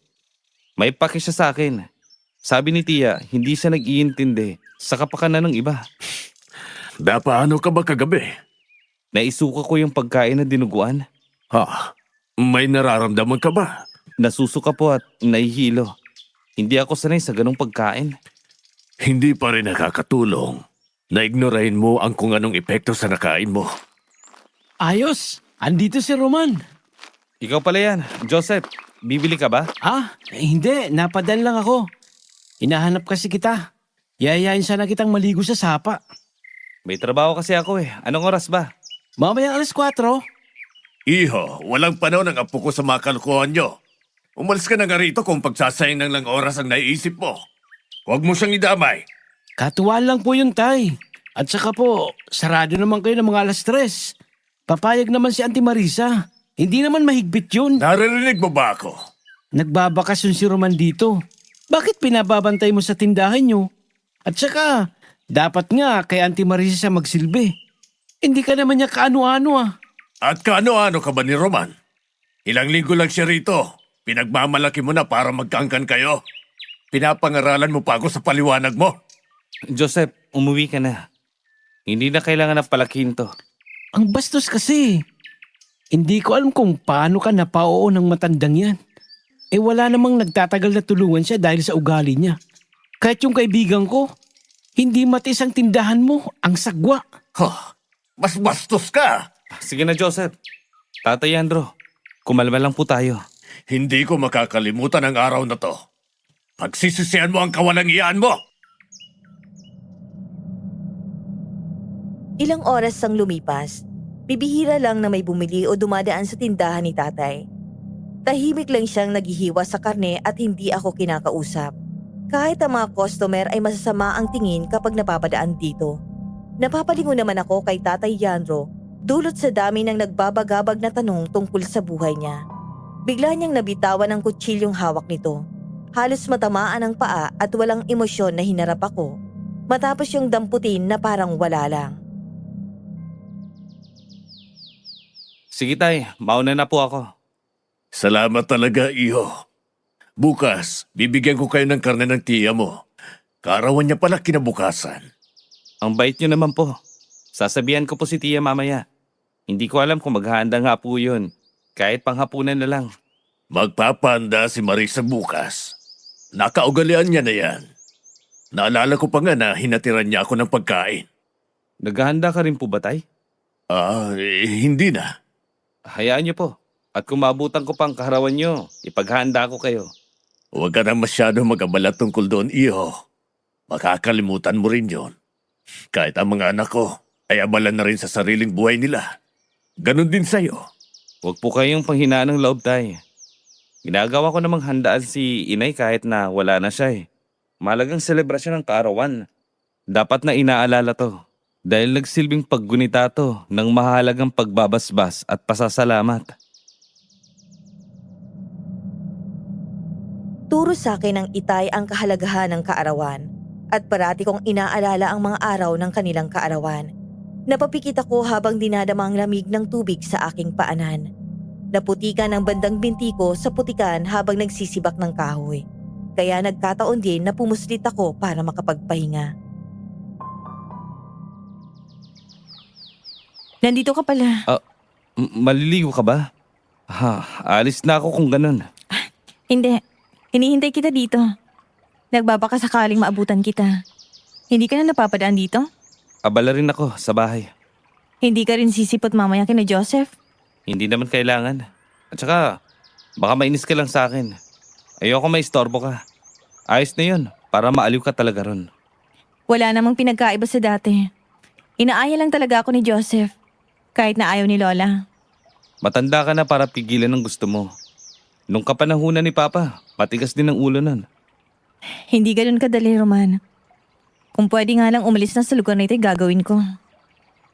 May pake siya sa akin. Sabi ni Tia, hindi siya nag-iintindi sa kapakanan ng iba. Paano ka ba kagabi? Naisuka ko yung pagkain na dinuguan. May nararamdaman ka ba? Nasusuka po at nahihilo. Hindi ako sanay sa ganong pagkain. Hindi pa rin nakakatulong na ignorahin mo ang kung anong epekto sa nakain mo. Ayos, andito si Roman. Ikaw pala yan. Joseph, bibili ka ba? Hindi, napadan lang ako. Hinahanap kasi kita. Yayain sana kitang maligo sa sapa. May trabaho kasi ako eh. Anong oras ba? Mamaya 4:00. Iho, walang panahon ang apo ko sa mga kalukuhan nyo. Umalis ka na nga rito kung pagsasayang ng lang oras ang naiisip mo. Huwag mo siyang idamay. Katuwaan lang po yun, Tay. At saka po, sarado naman kayo ng mga 3:00. Papayag naman si Auntie Marisa. Hindi naman mahigpit yun. Naririnig mo ba ako? Nagbabakasyon si Roman dito. Bakit pinababantay mo sa tindahan nyo? At saka, dapat nga kay Auntie Marisa magsilbi. Hindi ka naman niya kaano-ano ah. At kaano-ano ka ba ni Roman? Ilang linggo lang siya rito. Pinagmamalaki mo na para magkaangkan kayo. Pinapangaralan mo pa ako sa paliwanag mo. Joseph, umuwi ka na. Hindi na kailangan na palakihin to. Ang bastos kasi. Hindi ko alam kung paano ka napao ng matandang yan. Eh wala namang nagtatagal na tulungan siya dahil sa ugali niya. Kahit yung kaibigan ko, hindi matiis ang tindahan mo, ang sagwa. Huh, mas bastos ka. Sige na, Joseph. Tatay Andro, kumalma lang po tayo. Hindi ko makakalimutan ang araw na to. Pagsisisihan mo ang kawalangian mo. Ilang oras ang lumipas. Bibihira lang na may bumili o dumadaan sa tindahan ni tatay. Tahimik lang siyang naghihiwa sa karne at hindi ako kinakausap. Kahit ang mga customer ay masasama ang tingin kapag napapadaan dito. Napapalingon naman ako kay Tatay Yandro dulot sa dami ng nagbabagabag na tanong tungkol sa buhay niya. Bigla niyang nabitawan ang kutsilyong hawak nito. Halos matamaan ang paa at walang emosyon na hinarap ako. Matapos yung damputin na parang wala lang. Sige tay, mauna na po ako. Salamat talaga, iho. Bukas, bibigyan ko kayo ng karne ng tiya mo. Kaarawan niya pala kinabukasan. Ang bait niyo naman po. Sasabihan ko po si Tia mamaya. Hindi ko alam kung maghahanda nga po yun. Kahit panghapunan na lang. Magpapanda si Marisa bukas. Nakaugalian niya na yan. Naalala ko pa nga na hinatiran niya ako ng pagkain. Naghahanda ka rin po ba tay? Hindi na. Hayaan niyo po. At kung maabutan ko pang kaharawan niyo, ipaghahanda ko kayo. Huwag ka na masyado mag-abala tungkol doon, iho. Makakalimutan mo rin yon. Kahit ang mga anak ko ay abala na rin sa sariling buhay nila. Ganon din sa'yo. Huwag po kayong panghinaan ng loob tay. Ginagawa ko namang handaan si inay kahit na wala na siya eh. Malagang selebrasyon ng kaarawan. Dapat na inaalala to. Dahil nagsilbing paggunita to ng mahalagang pagbabasbas at pasasalamat. Turo sa akin ng itay ang kahalagahan ng kaarawan at parati kong inaalala ang mga araw ng kanilang kaarawan. Napapikit ako habang dinadama ang lamig ng tubig sa aking paanan. Naputikan ang bandang binti ko sa putikan habang nagsisibak ng kahoy. Kaya nagkataon din na pumuslit ako para makapagpahinga. Nandito ka pala. Maliligo ka ba? Alis na ako kung ganun. Hindi. Hinihintay kita dito. Nagbabaka sakaling maabutan kita. Hindi ka na napapadaan dito? Abala rin ako sa bahay. Hindi ka rin sisipot mamaya kina Joseph? Hindi naman kailangan. At saka, baka mainis ka lang sa akin. Ayoko maistorbo ka. Ayos na yun, para maaliw ka talaga ron. Wala namang pinagkaiba sa dati. Inaaya lang talaga ako ni Joseph. Kahit na ayaw ni Lola. Matanda ka na para pigilan ang gusto mo. Nung kapanahunan ni Papa, matigas din ang ulo nun. Hindi ganun kadali, Roman. Kung pwede nga lang umalis na sa lugar na ito, gagawin ko.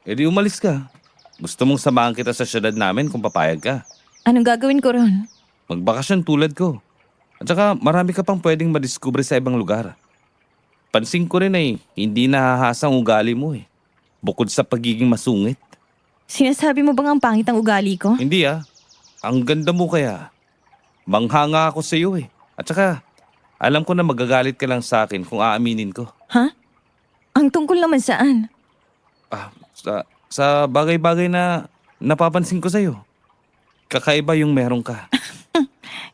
E di umalis ka. Gusto mong samahan kita sa syudad namin kung papayag ka. Anong gagawin ko ron? Magbakasyon tulad ko. At saka marami ka pang pwedeng madiskubre sa ibang lugar. Pansin ko rin ay hindi nahahasang ugali mo eh. Bukod sa pagiging masungit. Sinasabi mo bang ang pangit ang ugali ko? Hindi ah. Ang ganda mo kaya. Manghanga ako sa iyo eh. At saka, alam ko na magagalit ka lang sa akin kung aaminin ko. Ha? Ang tungkol naman saan? Sa bagay-bagay na napapansin ko sa'yo. Kakaiba yung meron ka.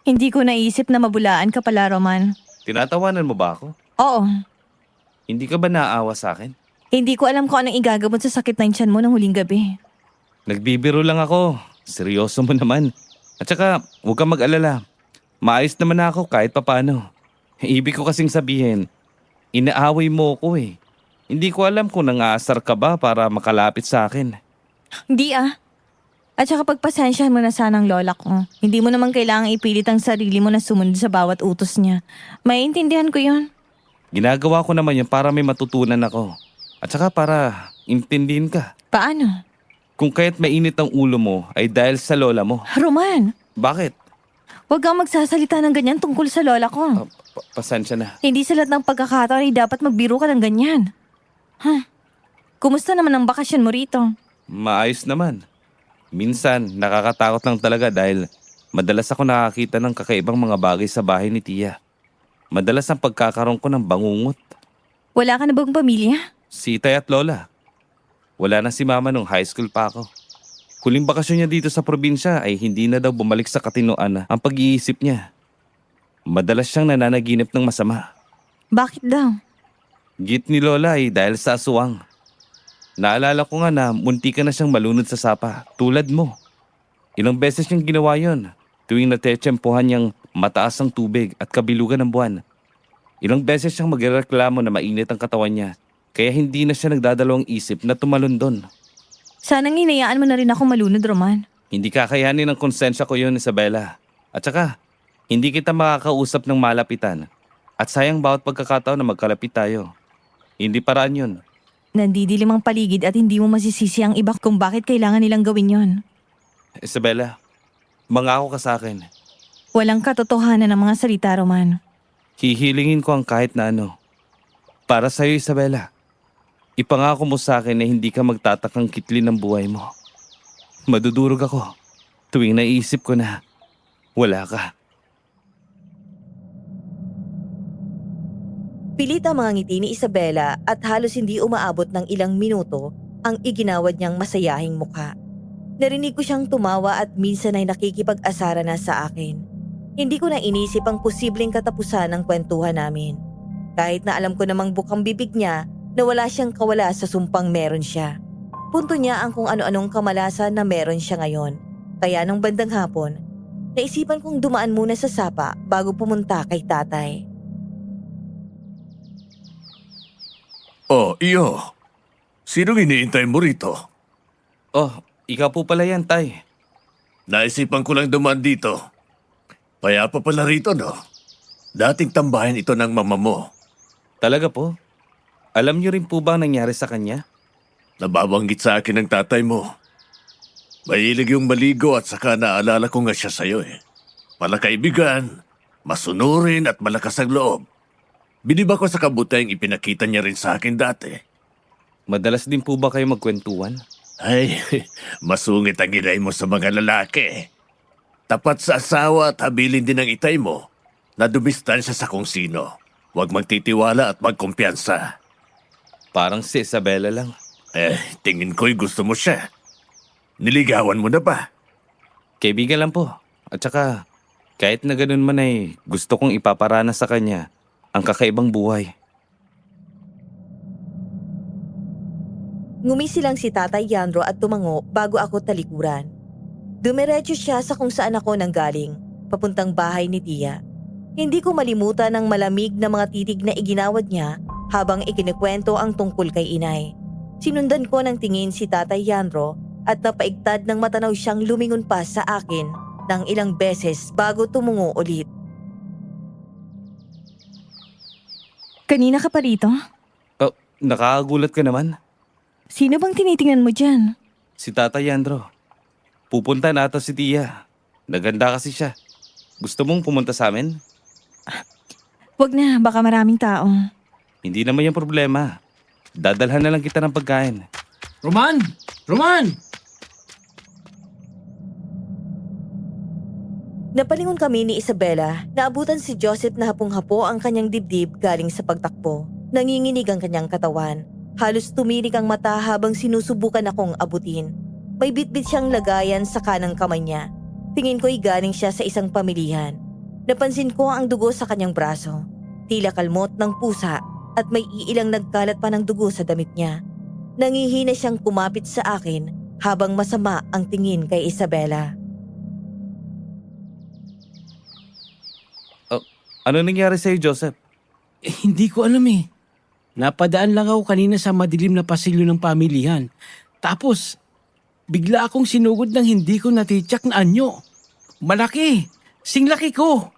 Hindi ko naisip na mabulaan ka pala, Roman. Tinatawanan mo ba ako? Oo. Hindi ka ba naaawa sa akin? Hindi ko alam kung anong igagamot sa sakit ng tiyan mo ng huling gabi. Nagbibiro lang ako. Seryoso mo naman. At saka, huwag kang mag-alala. Maayos naman ako kahit papano. Ibig ko kasing sabihin, inaaway mo ko eh. Hindi ko alam kung nangaasar ka ba para makalapit sa akin. Hindi ah. At saka pagpasensyahan mo na sana ang lola ko. Hindi mo naman kailangang ipilit ang sarili mo na sumunod sa bawat utos niya. Maiintindihan ko yon. Ginagawa ko naman yun para may matutunan ako. At saka para intindihin ka. Paano? Kung kaya't mainit ang ulo mo ay dahil sa lola mo. Roman, Bakit? Huwag kang magsasalita ng ganyan tungkol sa lola ko. Pasensya na. Hindi sa lahat ng pagkakataon ay dapat magbiro ka ng ganyan. Kumusta naman ang bakasyon mo rito? Maayos naman. Minsan, nakakatakot lang talaga dahil madalas ako nakakita ng kakaibang mga bagay sa bahay ni Tia. Madalas ang pagkakaroon ko ng bangungot. Wala ka na bang pamilya? Si Tay at Lola. Wala na si Mama nung high school pa ako. Huling bakasyon niya dito sa probinsya ay hindi na daw bumalik sa katinoan ang pag-iisip niya. Madalas siyang nananaginip ng masama. Bakit daw? Git ni Lola ay dahil sa aswang. Naalala ko nga na munti ka na siyang malunod sa sapa, tulad mo. Ilang beses niyang ginawa yon tuwing natetsempohan niyang mataas ang tubig at kabilugan ng buwan. Ilang beses siyang magreklamo na mainit ang katawan niya, kaya hindi na siya nagdadalawang isip na tumalon doon. Sanang hinayaan mo na rin ako malunod, Roman. Hindi kakayanin ng konsensya ko yun, Isabela. At saka, hindi kita makakausap ng malapitan. At sayang bawat pagkakataon na magkalapit tayo. Hindi paraan yun. Nandidilim ang paligid at hindi mo masisisi ang iba kung bakit kailangan nilang gawin yon. Isabela, mangako ka sa akin. Walang katotohanan ng mga salita, Roman. Hihilingin ko ang kahit na ano. Para sa'yo, Isabela. Ipangako mo sa akin na hindi ka magtatakang kitli ng buhay mo. Madudurog ako tuwing naisip ko na wala ka. Pilit ang mga ngiti ni Isabela at halos hindi umaabot ng ilang minuto ang iginawad niyang masayahing mukha. Narinig ko siyang tumawa at minsan ay nakikipag-asara na sa akin. Hindi ko na inisip ang posibleng katapusan ng kwentuhan namin. Kahit na alam ko namang bukang bibig niya na wala siyang kawala sa sumpang meron siya. Punto niya ang kung ano-anong kamalasan na meron siya ngayon. Kaya nung bandang hapon, naisipan kong dumaan muna sa sapa bago pumunta kay tatay. Oh, iyo. Sinong iniintay mo rito? Oh, ikaw po pala yan, Tay. Naisipan ko lang dumaan dito. Kaya pa pala rito, no? Dating tambahin ito ng mama mo. Talaga po? Alam niyo rin po ba ang nangyari sa kanya? Nababanggit sa akin ng tatay mo. Mahilig yung maligo at saka naalala ko nga siya sa'yo eh. Palakaibigan, masunurin at malakas ang loob. Biniba ko sa kabutihang ipinakita niya rin sa akin dati. Madalas din po ba kayo magkwentuhan? Ay, masungit ang inay mo sa mga lalaki. Tapat sa asawa at habilin din ang itay mo na dumistansya sa kung sino. Huwag magtitiwala at magkumpiyansa. Parang si Isabela lang. Tingin ko'y gusto mo siya. Niligawan mo na ba? Kaibigan lang po. At saka, kahit na ganun man ay gusto kong ipaparana sa kanya ang kakaibang buhay. Ngumisi lang si Tatay Yandro at tumango bago ako talikuran. Dumiretso siya sa kung saan ako nanggaling, papuntang bahay ni Tia. Hindi ko malimutan ang malamig na mga titig na iginawad niya habang ikinikwento ang tungkol kay inay. Sinundan ko ng tingin si Tatay Yandro at napaigtad ng matanaw siyang lumingon pa sa akin ng ilang beses bago tumungo ulit. Kanina ka pa rito? Oh, nakakagulat ka naman. Sino bang tinitingnan mo dyan? Si Tata Yandro. Pupunta na ata si Tia. Naganda kasi siya. Gusto mong pumunta sa amin? Wag na, baka maraming tao. Hindi naman yung problema. Dadalhan na lang kita ng pagkain. Roman! Roman! Napalingon kami ni Isabela na abutan si Joseph na hapong-hapo ang kanyang dibdib galing sa pagtakbo. Nanginginig ang kanyang katawan. Halos tumirik ang mata habang sinusubukan akong abutin. May bitbit siyang lagayan sa kanang kamay niya. Tingin ko'y galing siya sa isang pamilihan. Napansin ko ang dugo sa kanyang braso. Tila kalmot ng pusa at may iilang nagkalat pa ng dugo sa damit niya. Nangihina siyang kumapit sa akin habang masama ang tingin kay Isabela. Ano nangyari sa'yo, Joseph? Hindi ko alam eh. Napadaan lang ako kanina sa madilim na pasilyo ng pamilihan. Tapos, bigla akong sinugod ng hindi ko natitsak na anyo. Malaki! Singlaki ko!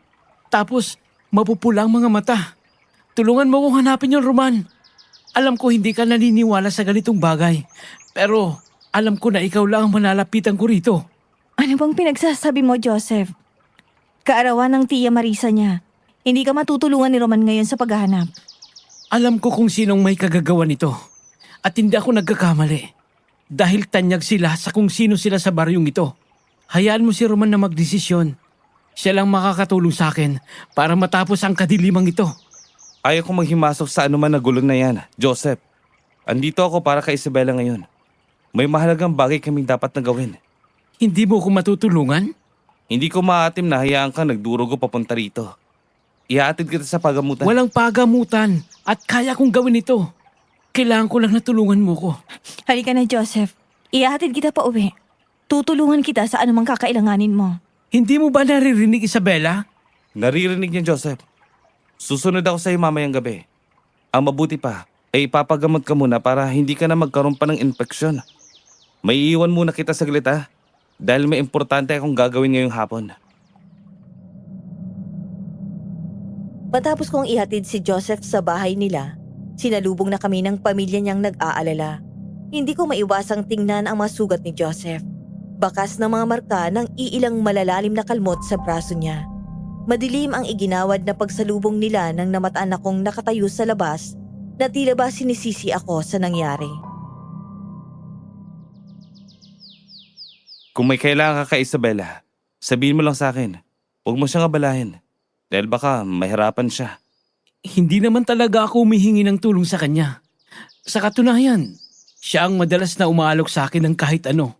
Tapos, mapupulang mga mata. Tulungan mo kong hanapin yung Roman. Alam ko hindi ka naniniwala sa ganitong bagay. Pero, alam ko na ikaw lang ang manalapitan ko rito. Ano bang pinagsasabi mo, Joseph? Kaarawan ng Tia Marisa niya. Hindi ka matutulungan ni Roman ngayon sa paghahanap. Alam ko kung sinong may kagagawa nito. At hindi ako nagkakamali. Dahil tanyag sila sa kung sino sila sa baryong ito. Hayaan mo si Roman na magdesisyon. Siya lang makakatulong sa akin para matapos ang kadilimang ito. Ayaw ko maghimasok sa anuman na gulo na yan, Joseph. Andito ako para kay Isabela ngayon. May mahalagang bagay kaming dapat na gawin. Hindi mo ko matutulungan? Hindi ko maatim na hayaan kang nagdurugo papunta rito. Ihaatid kita sa pagamutan. Walang pagamutan at kaya kong gawin ito. Kailangan ko lang na tulungan mo ko. Halika na, Joseph. Ihahatid kita pa uwi. Tutulungan kita sa anumang kakailanganin mo. Hindi mo ba naririnig, Isabela? Naririnig niya, Joseph. Susunod ako sa iyo mamayang gabi. Ang mabuti pa, ay ipapagamot ka muna para hindi ka na magkaroon pa ng infeksyon. May iiwan muna kita saglit ha. Dahil may importante akong gagawin ngayong hapon. Matapos kong ihatid si Joseph sa bahay nila, sinalubong na kami ng pamilya niyang nag-aalala. Hindi ko maiwasang tingnan ang mga sugat ni Joseph. Bakas ng mga marka ng iilang malalalim na kalmot sa braso niya. Madilim ang iginawad na pagsalubong nila nang namataan akong nakatayo sa labas na tila ba sinisisi ako sa nangyari. Kung may kailangan ka kay Isabela, sabihin mo lang sa akin. Huwag mo siyang abalahin. Dahil baka mahirapan siya. Hindi naman talaga ako humihingi ng tulong sa kanya. Sa katunayan, siya ang madalas na umaalok sa akin ng kahit ano.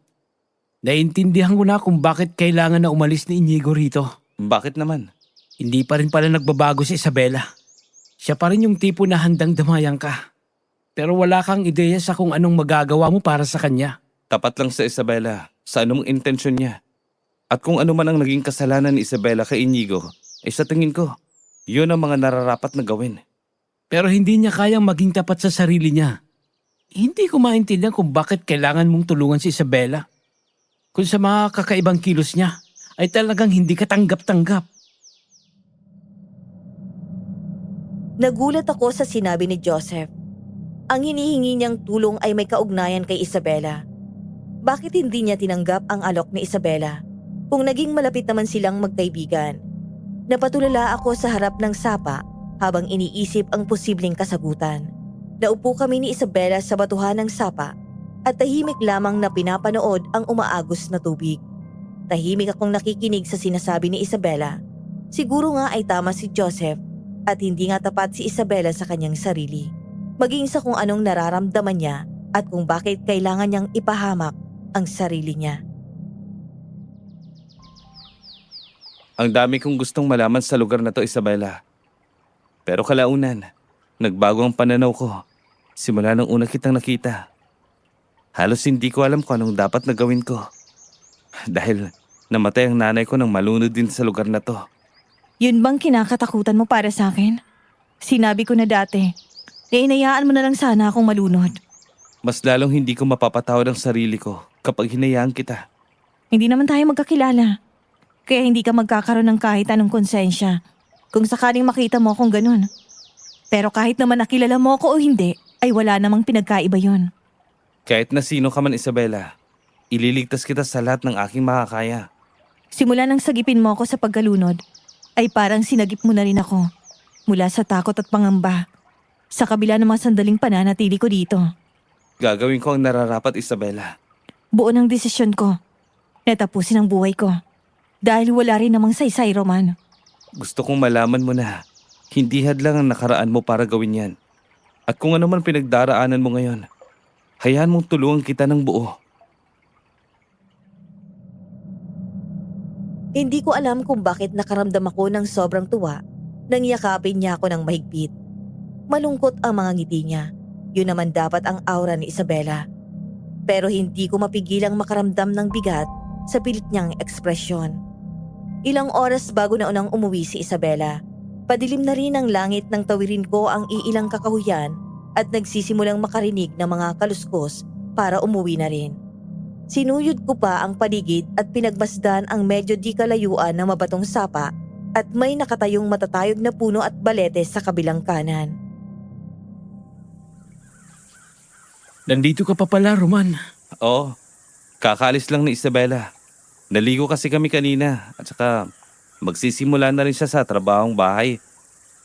Naiintindihan ko na kung bakit kailangan na umalis ni Inigo rito. Bakit naman? Hindi pa rin pala nagbabago si Isabela. Siya pa rin yung tipo na handang damayan ka. Pero wala kang ideya sa kung anong magagawa mo para sa kanya. Tapat lang sa Isabela sa anong intensyon niya. At kung ano man ang naging kasalanan ni Isabela kay Inigo, ay sa tingin ko, yun ang mga nararapat na gawin. Pero hindi niya kayang maging tapat sa sarili niya. Hindi ko maintindihan kung bakit kailangan mong tulungan si Isabela. Kung sa mga kakaibang kilos niya, ay talagang hindi katanggap-tanggap. Nagulat ako sa sinabi ni Joseph. Ang hinihingi niyang tulong ay may kaugnayan kay Isabela. Bakit hindi niya tinanggap ang alok ni Isabela kung naging malapit naman silang magkaibigan? Napatulala ako sa harap ng sapa habang iniisip ang posibleng kasagutan. Naupo kami ni Isabela sa batuhan ng sapa at tahimik lamang na pinapanood ang umaagos na tubig. Tahimik akong nakikinig sa sinasabi ni Isabela. Siguro nga ay tama si Joseph at hindi nga tapat si Isabela sa kanyang sarili. Maging sa kung anong nararamdaman niya at kung bakit kailangan niyang ipahamak ang sarili niya. Ang dami kong gustong malaman sa lugar na to, Isabela. Pero kalaunan, nagbago ang pananaw ko. Simula nung una kitang nakita. Halos hindi ko alam kung anong dapat na gawin ko. Dahil namatay ang nanay ko nang malunod din sa lugar na to. Yun bang kinakatakutan mo para sa akin? Sinabi ko na dati, inayaan mo na lang sana akong malunod. Mas lalong hindi ko mapapatawad ang sarili ko kapag hinayaan kita. Hindi naman tayo magkakilala. Kaya hindi ka magkakaroon ng kahit anong konsensya kung sakaling makita mo akong ganun. Pero kahit naman nakilala mo ako o hindi, ay wala namang pinagkaiba yon. Kahit na sino ka man, Isabela, ililigtas kita sa lahat ng aking makakaya. Simula nang sagipin mo ako sa pagkalunod, ay parang sinagip mo na rin ako. Mula sa takot at pangamba, sa kabila ng mga sandaling pananatili ko dito. Gagawin ko ang nararapat, Isabela. Buo ng desisyon ko. Natapusin ang buhay ko. Dahil wala rin namang saysay, Roman. Gusto kong malaman mo na hindi hadlang ang nakaraan mo para gawin yan. At kung ano man pinagdaraanan mo ngayon, hayaan mong tulungan kita ng buo. Hindi ko alam kung bakit nakaramdam ako ng sobrang tuwa nang yakapin niya ako ng mahigpit. Malungkot ang mga ngiti niya. Yun naman dapat ang aura ni Isabela. Pero hindi ko mapigilang makaramdam ng bigat sa pilit niyang ekspresyon. Ilang oras bago na unang umuwi si Isabela, padilim na rin ang langit nang tawirin ko ang iilang kakahuyan at nagsisimulang makarinig ng mga kaluskos para umuwi na rin. Sinuyod ko pa ang paligid at pinagmasdan ang medyo di kalayuan na mabatong sapa at may nakatayong matatayog na puno at balete sa kabilang kanan. Nandito ka pa pala, Roman. Oo, kakaalis lang ni Isabela. Naligo kasi kami kanina at saka Magsisimula na rin siya sa trabahong bahay.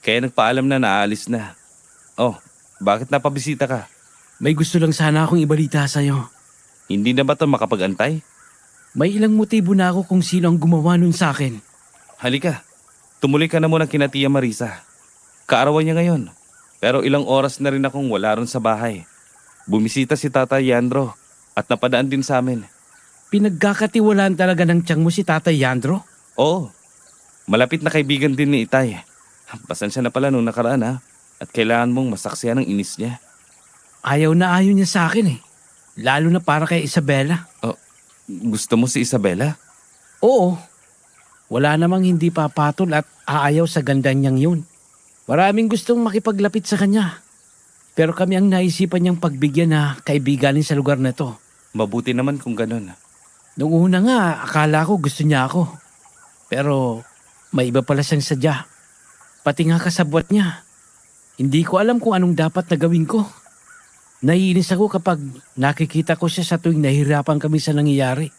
Kaya nagpaalam na aalis na. Oh, bakit napabisita ka? May gusto lang sana akong ibalita sa'yo. Hindi na ba ito makapag-antay? May ilang motibo na ako kung sino ang gumawa nun sa akin. Halika, tumuloy ka na muna kina Tia Marisa. Kaarawan niya ngayon. Pero ilang oras na rin akong wala ron sa bahay. Bumisita si Tata Yandro at napadaan din sa amin. Pinagkakatiwalaan talaga ng tiyang mo si Tatay Yandro? Oo, malapit na kaibigan din ni Itay. Pasensya na pala nung nakaraan ha. At kailangan mong masaksihan ang inis niya. Ayaw na ayaw niya sa akin eh. Lalo na para kay Isabela. Gusto mo si Isabela? Oo. Wala namang hindi papatol at aayaw sa ganda niyang yun. Maraming gustong makipaglapit sa kanya. Pero kami ang naisipan niyang pagbigyan na kaibiganin sa lugar na to. Mabuti naman kung ganun. Noong una nga, akala ko gusto niya ako. Pero may iba pala siyang sadya. Pati nga kasabwat niya. Hindi ko alam kung anong dapat na gawin ko. Naiinis ako kapag nakikita ko siya sa tuwing nahihirapan kami sa nangyayari.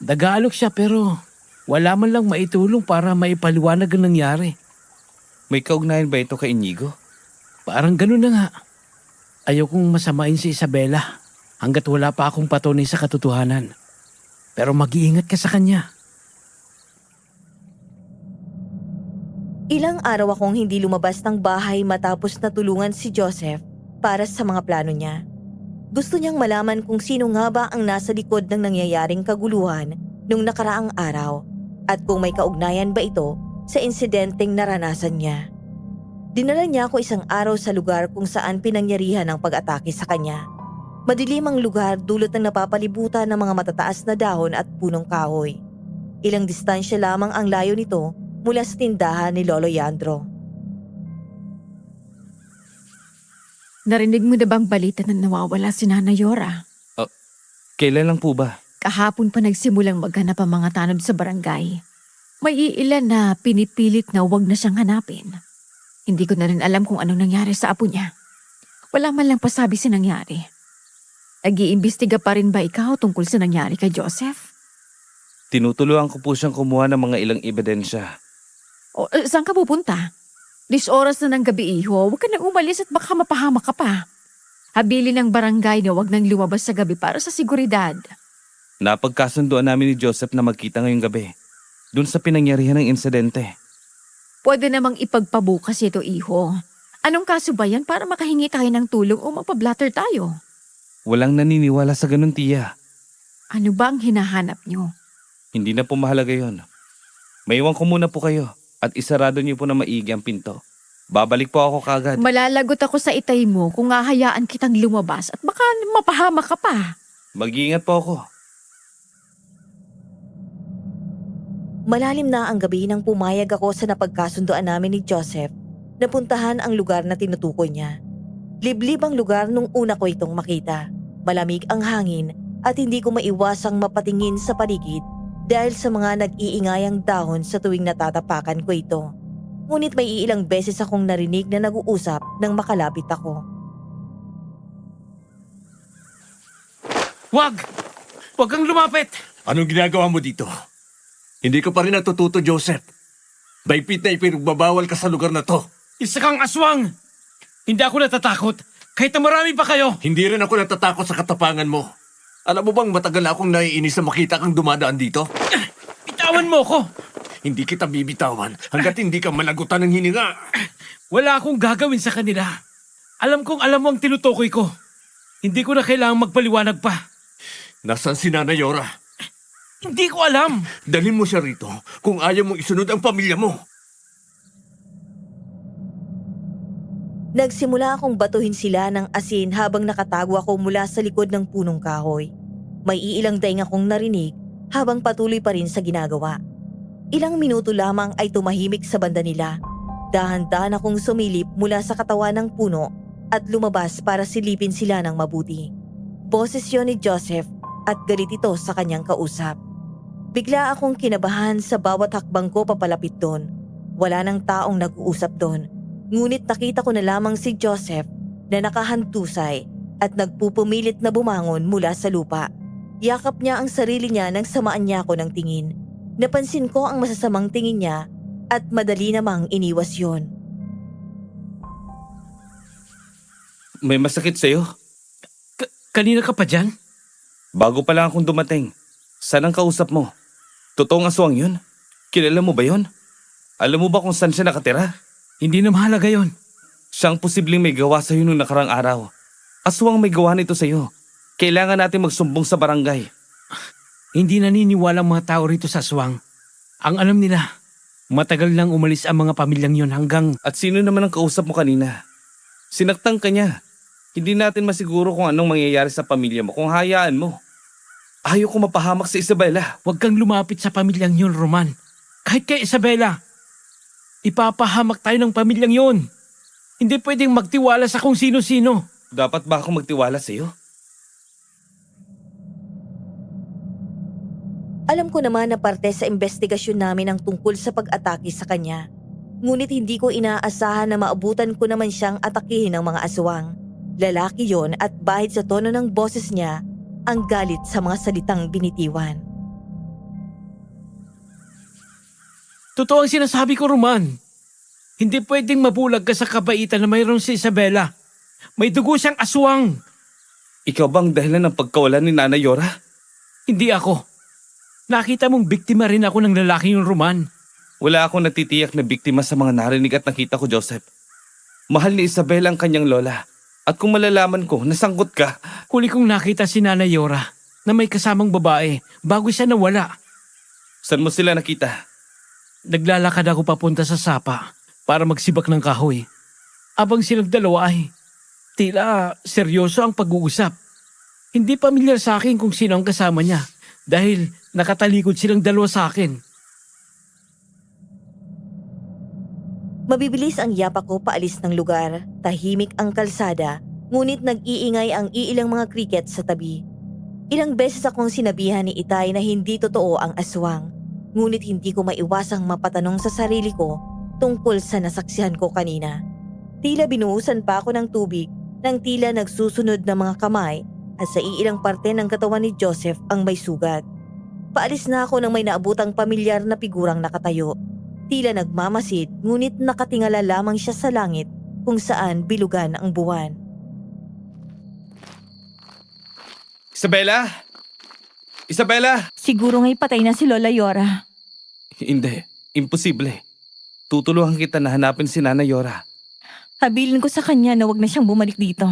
Nag-aalok siya pero wala man lang maitulong para maipaliwanag ang nangyari. May kaugnayan ba ito kay Inigo? Parang ganun na nga. Ayaw kong masamain si Isabela hanggat wala pa akong patunay sa katotohanan. Pero mag-iingat ka sa kanya. Ilang araw akong hindi lumabas ng bahay matapos na tulungan si Joseph para sa mga plano niya. Gusto niyang malaman kung sino nga ba ang nasa likod ng nangyayaring kaguluhan nung nakaraang araw at kung may kaugnayan ba ito sa insidenteng naranasan niya. Dinala niya ako isang araw sa lugar kung saan pinangyarihan ang pag-atake sa kanya. Madilim ang lugar dulot ng napapalibutan ng mga matataas na dahon at punong kahoy. Ilang distansya lamang ang layo nito mula sa tindahan ni Lolo Yandro. Narinig mo na bang balita na nawawala si Nana Yora? Kailan lang po ba? Kahapon pa nagsimulang maghanap ang mga tanod sa barangay. May iilan na pinipilit na huwag na siyang hanapin. Hindi ko na rin alam kung anong nangyari sa apo niya. Wala man lang pasabi sa nangyari. Nag-iimbestiga pa rin ba ikaw tungkol sa nangyari kay Joseph? Tinutulungan ko po siyang kumuha ng mga ilang ebidensya. Saan ka pupunta? 10 oras na ng gabi, iho. Huwag ka nang umalis at baka mapahamak ka pa. Habilin ng barangay na huwag nang lumabas sa gabi para sa seguridad. Napagkasunduan namin ni Joseph na magkita ngayong gabi. Doon sa pinangyarihan ng insidente. Pwede namang ipagpabukas ito, iho. Anong kaso ba yan para makahingi tayo ng tulong o magpa-blatter tayo? Walang naniniwala sa ganun, Tia. Ano ba ang hinahanap nyo? Hindi na po mahalaga yun. Maiwan ko muna po kayo at isarado niyo po na maigi ang pinto. Babalik po ako kagad. Malalagot ako sa itay mo kung hahayaan kitang lumabas at baka mapahamak ka pa. Mag-iingat po ako. Malalim na ang gabi nang pumayag ako sa napagkasunduan namin ni Joseph na puntahan ang lugar na tinutukoy niya. Liblib ang lugar nung una ko itong makita. Malamig ang hangin at hindi ko maiwasang mapatingin sa paligid dahil sa mga nag-iingayang dahon sa tuwing natatapakan ko ito. Ngunit may ilang beses akong narinig na nag-uusap nang makalapit ako. Wag! Wag kang lumapit! Anong ginagawa mo dito? Hindi ka pa rin natututo, Joseph. Baipit na ipinagbabawal ka sa lugar na to. Isa kang aswang! Hindi ako natatakot kahit na marami pa kayo! Hindi rin ako natatakot sa katapangan mo. Alam mo bang matagal na akong naiinis na makita kang dumadaan dito? Bitawan mo ko! Hindi kita bibitawan hanggat hindi ka malagutan ng hininga. Wala akong gagawin sa kanila. Alam kong alam mo ang tinutukoy ko. Hindi ko na kailangang magpaliwanag pa. Nasaan si Nana Yora? Hindi ko alam. Dalhin mo siya rito kung ayaw mong isunod ang pamilya mo. Nagsimula akong batuhin sila ng asin habang nakatago ako mula sa likod ng punong kahoy. May iilang daing akong narinig habang patuloy pa rin sa ginagawa. Ilang minuto lamang ay tumahimik sa banda nila. Dahan-dahan akong sumilip mula sa katawan ng puno at lumabas para silipin sila ng mabuti. Boses yun ni Joseph at galit ito sa kanyang kausap. Bigla akong kinabahan sa bawat hakbang ko papalapit doon. Wala nang taong nag-uusap doon. Ngunit nakita ko na lamang si Joseph na nakahantusay at nagpupumilit na bumangon mula sa lupa. Yakap niya ang sarili niya nang samaan niya ako ng tingin. Napansin ko ang masasamang tingin niya at madali namang iniwas yon. May masakit sa'yo? Kanina ka pa dyan? Bago pa lang akong dumating. Saan ang kausap mo? Totoong aswang yun? Kilala mo ba yun? Alam mo ba kung saan siya nakatira? Hindi na mahalaga yon. Siyang posibleng may gawa sa'yo nung nakarang araw. Aswang may gawa nito sa'yo. Kailangan natin magsumbong sa barangay. Hindi naniniwala ang mga tao rito sa aswang. Ang alam nila, matagal nang umalis ang mga pamilyang yon hanggang... At sino naman ang kausap mo kanina? Sinaktan ka niya. Hindi natin masiguro kung anong mangyayari sa pamilya mo kung hayaan mo. Ayaw ko mapahamak sa Isabela. Huwag kang lumapit sa pamilyang yon, Roman. Kahit kay Isabela. Ipapahamak tayo ng pamilyang yon. Hindi pwedeng magtiwala sa kung sino-sino. Dapat ba ako magtiwala sa'yo? Alam ko naman na parte sa investigasyon namin ang tungkol sa pag-atake sa kanya. Ngunit hindi ko inaasahan na maabutan ko naman siyang atakihin ng mga aswang. Lalaki yon at bahid sa tono ng boses niya ang galit sa mga salitang binitiwan. Totoo ang sinasabi ko, Roman. Hindi pwedeng mabulag ka sa kabaitan na mayroon si Isabela. May dugo siyang aswang. Ikaw bang dahilan ng pagkawala ni Nanay Yora? Hindi ako. Nakita mong biktima rin ako ng lalaki yung Roman. Wala akong natitiyak na biktima sa mga narinig at nakita ko, Joseph. Mahal ni Isabel ang kanyang lola. At kung malalaman ko, nasangkot ka. Huli kong nakita si Nanay Yora na may kasamang babae bago siya nawala. Saan mo sila nakita? Naglalakad ako papunta sa sapa para magsibak ng kahoy. Abang silang dalawa ay tila seryoso ang pag-uusap. Hindi pamilyar sa akin kung sino ang kasama niya dahil nakatalikod silang dalawa sa akin. Mabibilis ang yapa ko paalis ng lugar, tahimik ang kalsada, ngunit nag-iingay ang iilang mga cricket sa tabi. Ilang beses akong sinabihan ni Itay na hindi totoo ang aswang, ngunit hindi ko maiwasang mapatanong sa sarili ko tungkol sa nasaksihan ko kanina. Tila binuhusan pa ako ng tubig nang tila nagsusunod na mga kamay at sa iilang parte ng katawan ni Joseph ang may sugat. Paalis na ako nang may naabutang pamilyar na figurang nakatayo. Tila nagmamasid ngunit nakatingala lamang siya sa langit kung saan bilugan ang buwan. Isabela! Isabela! Siguro nga'y patay na si Lola Yora. Hindi. Imposible. Tutulungan kita na hanapin si Nanay Yora. Habilin ko sa kanya na wag na siyang bumalik dito.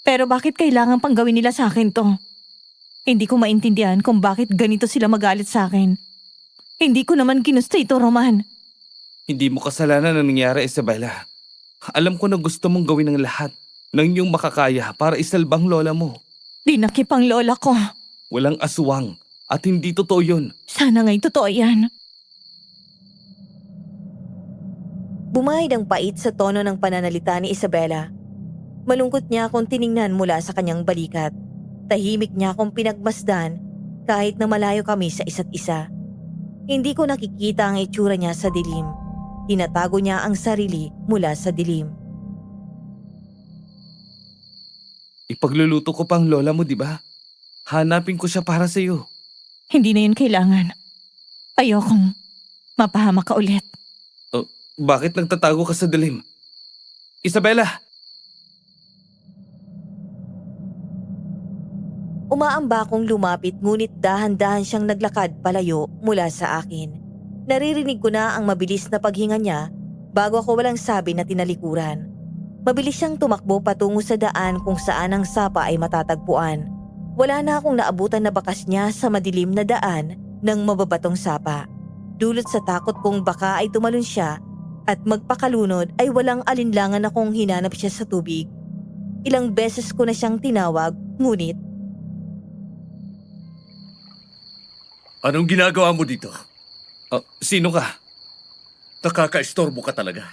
Pero bakit kailangan pang gawin nila sa akin to? Hindi ko maintindihan kung bakit ganito sila magalit sa akin. Hindi ko naman ginusto ito, Roman. Hindi mo kasalanan ang nangyari, Isabela. Alam ko na gusto mong gawin ang lahat ng iyong makakaya para isalbang lola mo. Dinakip ang lola ko. Walang aswang at hindi totoo yun. Sana nga'y totoo yan. Bumahid ang pait sa tono ng pananalita ni Isabela. Malungkot niya akong tiningnan mula sa kanyang balikat. Tahimik niya akong pinagmasdan kahit na malayo kami sa isa't isa. Hindi ko nakikita ang itsura niya sa dilim. Tinatago niya ang sarili mula sa dilim. Ipagluluto ko pa ang lola mo, di ba? Hanapin ko siya para sa iyo. Hindi na yun kailangan. Ayokong mapahamak ka ulit. Bakit nagtatago ka sa dilim? Isabela! Umaamba akong lumapit ngunit dahan-dahan siyang naglakad palayo mula sa akin. Naririnig ko na ang mabilis na paghinga niya bago ako walang sabi na tinalikuran. Mabilis siyang tumakbo patungo sa daan kung saan ang sapa ay matatagpuan. Wala na akong naabutan na bakas niya sa madilim na daan ng mababatong sapa. Dulot sa takot kong baka ay tumalon siya at magpakalunod ay walang alinlangan akong hinanap siya sa tubig. Ilang beses ko na siyang tinawag ngunit Anong ginagawa mo dito? Sino ka? Nakaka-istorbo ka talaga.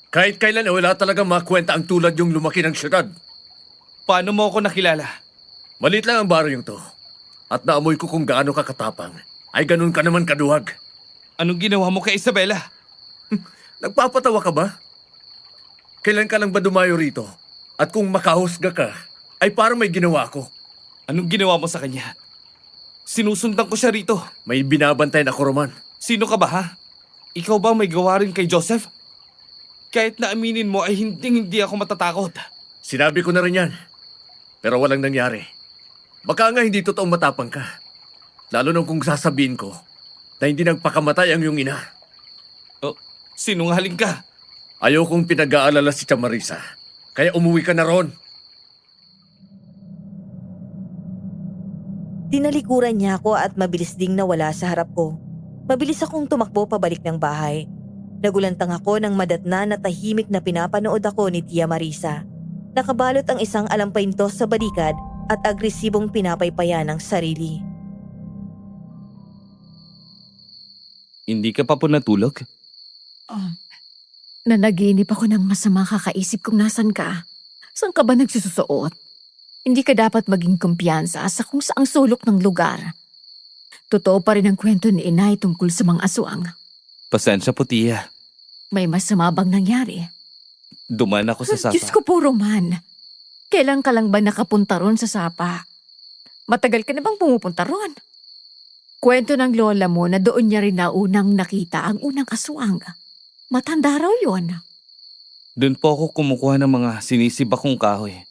Kahit kailan wala talagang makwenta ang tulad yung lumaki ng syudad. Paano mo ako nakilala? Malit lang ang baryong to. At naamoy ko kung gaano ka katapang. Ay ganun ka naman kaduwag. Anong ginawa mo kay Isabela? Nagpapatawa ka ba? Kailan ka lang ba dumayo rito? At kung makahusga ka, ay parang may ginawa ko. Anong ginawa mo sa kanya? Sinusundan ko siya rito. May binabantayan ako, Roman. Sino ka ba ha? Ikaw ba may gawa rin kay Joseph? Kahit na aminin mo ay hindi ako matatakot. Sinabi ko na rin yan. Pero walang nangyari. Baka nga hindi totoong matapang ka. Lalo nung kung sasabihin ko na hindi nagpakamatay ang iyong ina. Sinungaling ka. Ayaw kong pinag-aalala si Marisa. Kaya umuwi ka na ron. Tinalikuran niya ako at mabilis ding nawala sa harap ko. Mabilis akong tumakbo pabalik ng bahay. Nagulantang ako ng madatna na tahimik na pinapanood ako ni Tia Marisa. Nakabalot ang isang alampaintos sa balikat at agresibong pinapaypayan ang sarili. Hindi ka pa po natulog? Nanaginip ako ng masama kakaisip kung nasan ka. Saan ka ba nagsusuot? Hindi ka dapat maging kumpiyansa sa kung saang sulok ng lugar. Totoo pa rin ang kwento ni Inay tungkol sa mga aswang. Pasensya po, Tia. May masama bang nangyari? Duman ako sa sapa. Diyos ko po, Roman. Kailan ka lang ba nakapunta ron sa sapa? Matagal ka na bang pumupunta ron? Kwento ng lola mo na doon niya rin na unang nakita ang unang aswang. Matanda raw yun. Doon po ako kumukuha ng mga sinisibak kong kahoy.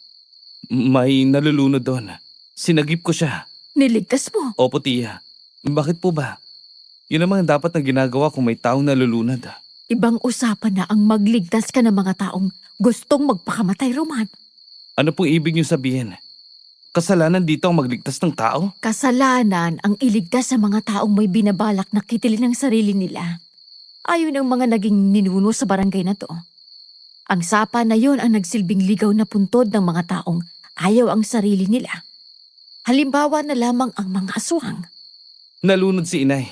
May nalulunod doon. Sinagip ko siya. Niligtas mo. Opo, Tia. Bakit po ba? Yun naman dapat na ginagawa kung may taong nalulunod. Ibang usapan na ang magligtas ka ng mga taong gustong magpakamatay, Roman. Ano pong ibig niyo sabihin? Kasalanan dito ang magligtas ng tao? Kasalanan ang iligtas sa mga taong may binabalak na kitilin ang sarili nila. Ayon ang mga naging ninuno sa barangay na to. Ang sapa na yon ang nagsilbing ligaw na puntod ng mga taong ayaw ang sarili nila. Halimbawa na lamang ang mga aswang. Nalunod si Inay.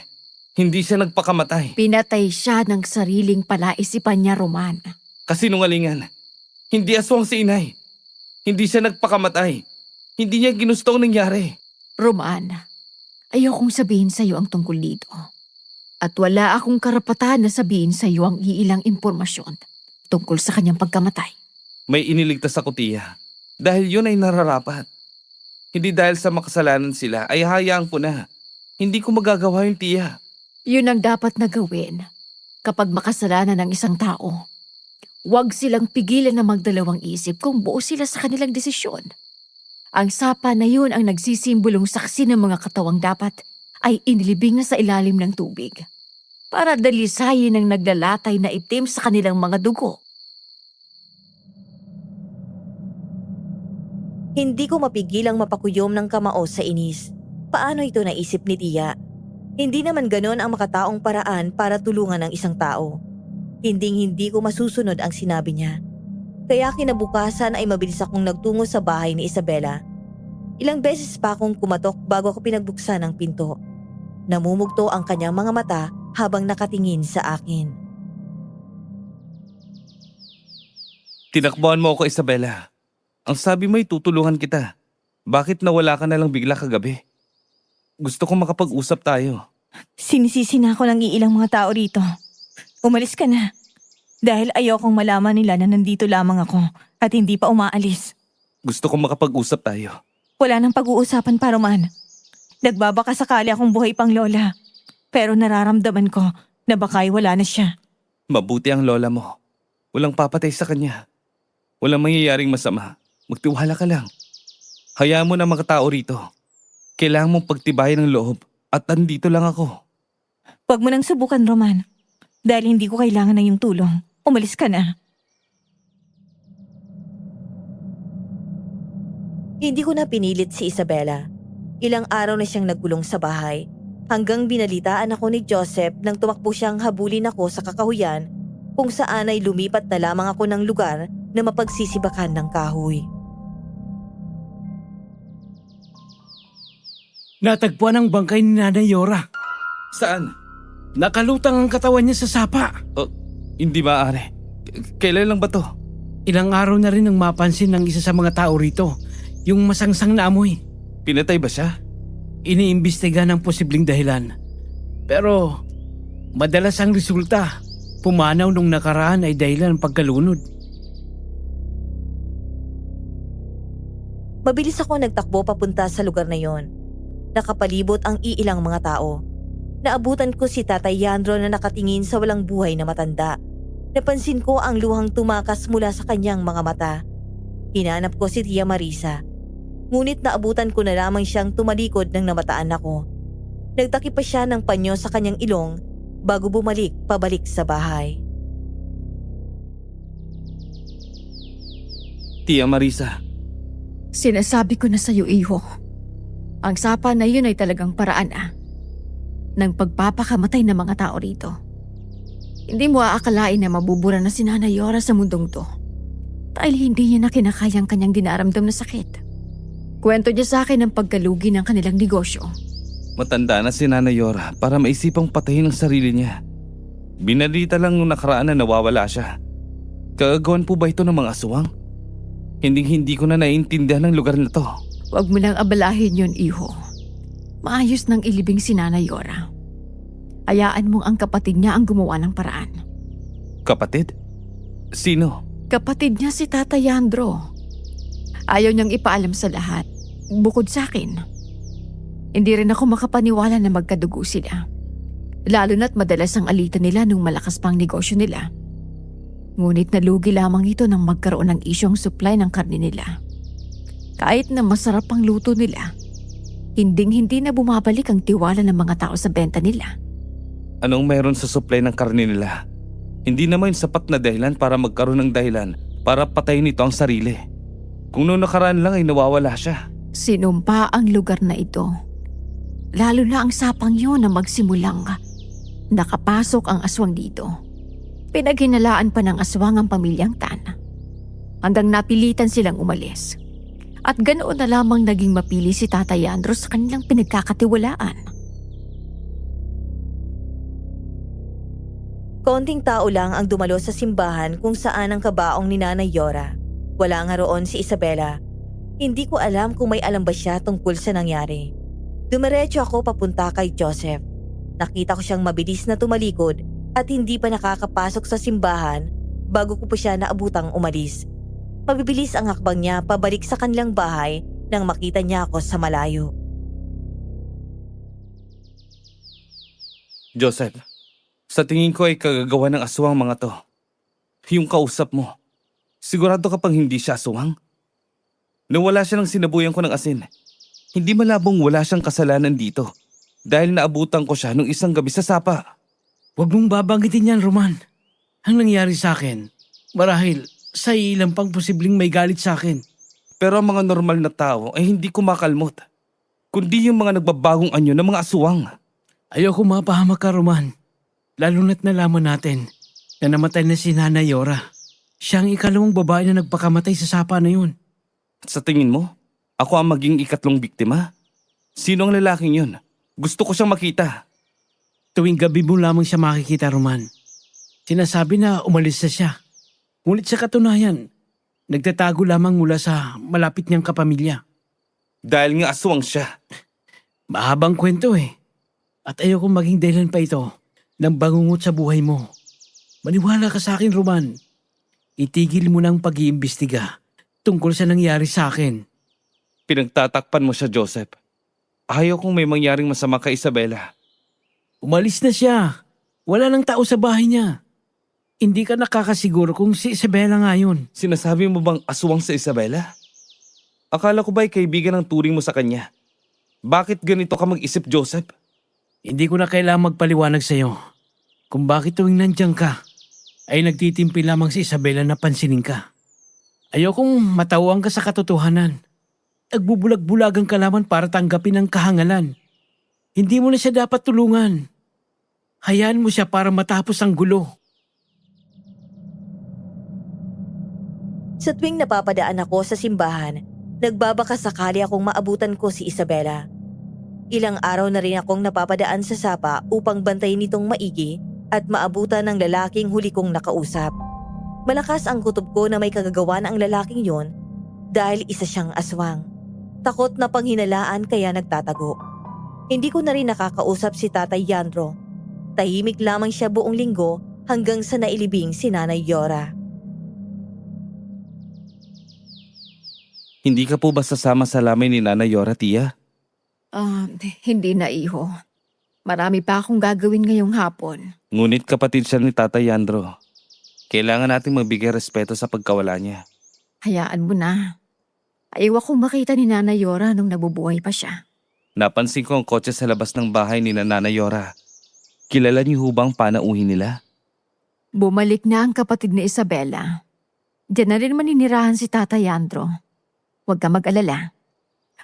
Hindi siya nagpakamatay. Pinatay siya ng sariling palaisipan niya, Roman. Kasinungalingan. Hindi aswang si Inay. Hindi siya nagpakamatay. Hindi niya ginusto ang nangyari. Roman, ayokong sabihin sa iyo ang tungkol dito. At wala akong karapatan na sabihin sa iyo ang iilang impormasyon tungkol sa kanyang pagkamatay. May iniligtas ako, Tia. Dahil yun ay nararapat. Hindi dahil sa makasalanan sila ay hayaan ko na. Hindi ko magagawa yung, Tia. Yun ang dapat na gawin kapag makasalanan ng isang tao. Huwag silang pigilan na magdalawang isip kung buo sila sa kanilang desisyon. Ang sapa na yun ang nagsisimbolong saksi ng mga katawang dapat ay inilibing na sa ilalim ng tubig para dalisayin ang naglalatay na itim sa kanilang mga dugo. Hindi ko mapigilang mapakuyom ng kamao sa inis. Paano ito naisip ni Tia? Hindi naman ganon ang makataong paraan para tulungan ang isang tao. Hindi ko masusunod ang sinabi niya. Kaya kinabukasan ay mabilis akong nagtungo sa bahay ni Isabela. Ilang beses pa akong kumatok bago ako pinagbuksan ang pinto. Namumugto ang kanyang mga mata habang nakatingin sa akin. Tinakbuhan mo ako, Isabela. Ang sabi mo ay tutulungan kita. Bakit nawala ka na lang bigla kagabi? Gusto kong makapag-usap tayo. Sinisisi na ako ng iilang mga tao rito. Umalis ka na. Dahil ayokong malaman nila na nandito lamang ako at hindi pa umaalis. Gusto kong makapag-usap tayo. Wala nang pag-uusapan pa, Roman. Nagbabaka sakali akong buhay pang lola. Pero nararamdaman ko na baka'y wala na siya. Mabuti ang lola mo. Walang papatay sa kanya. Walang mangyayaring masama. Magtiwala ka lang. Hayaan mo na mga tao rito. Kailangan mong pagtibayin ng loob at andito lang ako. Huwag mo nang subukan, Roman. Dahil hindi ko kailangan ng iyong tulong. Umalis ka na. Hindi ko na pinilit si Isabela. Ilang araw na siyang nagkulong sa bahay. Hanggang binalitaan ako ni Joseph nang tumakbo siyang habulin ako sa kakahuyan kung saan ay lumipat na lamang ako ng lugar na mapagsisibakan ng kahoy. Natagpuan ang bangkay ni Nanay Yora. Saan? Nakalutang ang katawan niya sa sapa. Hindi maaari. Kailan lang ba to? Ilang araw na rin nang mapansin ng isa sa mga tao rito, yung masangsang na amoy. Pinatay ba siya? Iniimbestiga ng posibleng dahilan. Pero madalas ang resulta, pumanaw nung nakaraan ay dahilan ng pagkalunod. Mabilis ako nagtakbo papunta sa lugar na yon. Nakapalibot ang iilang mga tao. Naabutan ko si Tatay Yandro na nakatingin sa walang buhay na matanda. Napansin ko ang luhang tumakas mula sa kanyang mga mata. Hinanap ko si Tia Marisa. Ngunit naabutan ko na lamang siyang tumalikod nang namataan ako. Nagtakip pa siya ng panyo sa kanyang ilong bago bumalik pabalik sa bahay. Tia Marisa, Sinasabi ko na sa'yo, iho. Ang sapa na yun ay talagang paraan ng pagpapakamatay ng mga tao rito. Hindi mo aakalain na mabubura na si Nanay Yora sa mundong to. Dahil hindi niya na kinakayang kanyang dinaramdam na sakit. Kwento niya sa akin ng pagkalugi ng kanilang negosyo. matanda na si Nanay Yora para maisipang patayin ang sarili niya. Binalita lang nung nakaraan na nawawala siya. Kagagawan po ba ito ng mga aswang? Hindi ko na naiintindihan ang lugar na to. Huwag mo lang abalahin yun, iho. Maayos nang ilibing si Nanay Yora. Hayaan mong ang kapatid niya ang gumawa ng paraan. Kapatid? Sino? Kapatid niya si Tata Yandro. Ayaw niyang ipaalam sa lahat, bukod sa akin. Hindi rin ako makapaniwala na magkadugo sila. Lalo na't madalas ang alitan nila nung malakas pang negosyo nila. Ngunit nalugi lamang ito nang magkaroon ng isyong supply ng karne nila. Kahit na masarap ang luto nila, hinding-hindi na bumabalik ang tiwala ng mga tao sa benta nila. Anong meron sa supply ng karne nila? Hindi naman sapat na dahilan para magkaroon ng dahilan para patayin ito ang sarili. Kung noong nakaraan lang ay nawawala siya. Sinumpa ang lugar na ito. Lalo na ang sapang yun na magsimulang nakapasok ang aswang dito. Pinaghinalaan pa ng aswang ang pamilyang Tan. Hanggang napilitan silang umalis. At ganoon na lamang naging mapili si Tata Yandro sa kanilang pinagkakatiwalaan. Konting tao lang ang dumalo sa simbahan kung saan ang kabaong ni Nanay Yora. Wala nga roon si Isabela. Hindi ko alam kung may alam ba siya tungkol sa nangyari. Dumiretso ako papunta kay Joseph. Nakita ko siyang mabilis na tumalikod at hindi pa nakakapasok sa simbahan bago ko pa siya naabutang umalis. Mabibilis ang hakbang niya pabalik sa kanilang bahay nang makita niya ako sa malayo. Joseph, sa tingin ko ay kagagawa ng aswang mga to. Yung kausap mo, sigurado ka pang hindi siya aswang? Nawala siya ng sinabuyan ko ng asin. Hindi malabong wala siyang kasalanan dito dahil naabutan ko siya nung isang gabi sa sapa. Huwag mong babanggitin yan, Roman. Ang nangyari sa akin, marahil sa ilang pang posibleng may galit sa akin. Pero ang mga normal na tao ay hindi kumakalmot, kundi yung mga nagbabagong anyo ng mga aswang. Ayoko mapahamak ka, Roman. Lalo na't nalaman natin na namatay na si Nanay Yora. Siya ang ikalawang babae na nagpakamatay sa sapa na yun. At sa tingin mo, ako ang maging ikatlong biktima? Sino ang lalaking yun? Gusto ko siyang makita. Tuwing gabi mo lamang siya makikita, Roman. Sinasabi na umalis na siya. Ngunit sa katunayan, nagtatago lamang mula sa malapit niyang kapamilya. Dahil nga aswang siya. Mahabang kwento eh. At ayokong maging dahilan pa ito ng bangungot sa buhay mo. Maniwala ka sa akin, Roman. Itigil mo na ang pag-iimbestiga tungkol sa nangyari sa akin. Pinagtatakpan mo siya, Joseph. Ayaw kong may mangyaring masama kay Isabela. Umalis na siya. Wala nang tao sa bahay niya. Hindi ka nakakasiguro kung si Isabela nga yun. Sinasabi mo bang aswang sa Isabela? Akala ko ba'y kaibigan ng turing mo sa kanya? Bakit ganito ka mag-isip, Joseph? Hindi ko na kailangang magpaliwanag sa'yo kung bakit tuwing nandiyan ka ay nagtitimpi lamang si Isabela na pansinin ka. Ayokong matawang ka sa katotohanan. Nagbubulag-bulagang ka lamang para tanggapin ang kahangalan. Hindi mo na siya dapat tulungan. Hayaan mo siya para matapos ang gulo. Sa tuwing napapadaan ako sa simbahan, nagbabaka sakali akong maabutan ko si Isabela. Ilang araw na rin akong napapadaan sa sapa upang bantayin nitong maigi at maabutan ng lalaking huli kong nakausap. Malakas ang kutob ko na may kagagawan ang lalaking yon dahil isa siyang aswang. Takot na panghinalaan kaya nagtatago. Hindi ko na rin nakakausap si Tatay Yandro. Tahimik lamang siya buong linggo hanggang sa nailibing si Nanay Yora. Hindi ka po ba sasama sa lamay ni Nanay Yora, Tia? Hindi na, iho. Marami pa akong gagawin ngayong hapon. Ngunit kapatid siya ni Tatay Yandro. Kailangan nating magbigay respeto sa pagkawala niya. Hayaan mo na. Ayaw akong makita ni Nana Yora nung nabubuhay pa siya. Napansin ko ang kotse sa labas ng bahay ni Nanay Yora. Kilala niyo hubang panauhin nila? Bumalik na ang kapatid ni Isabela. Diyan na rin maninirahan si Tatay Yandro. Huwag ka mag-alala.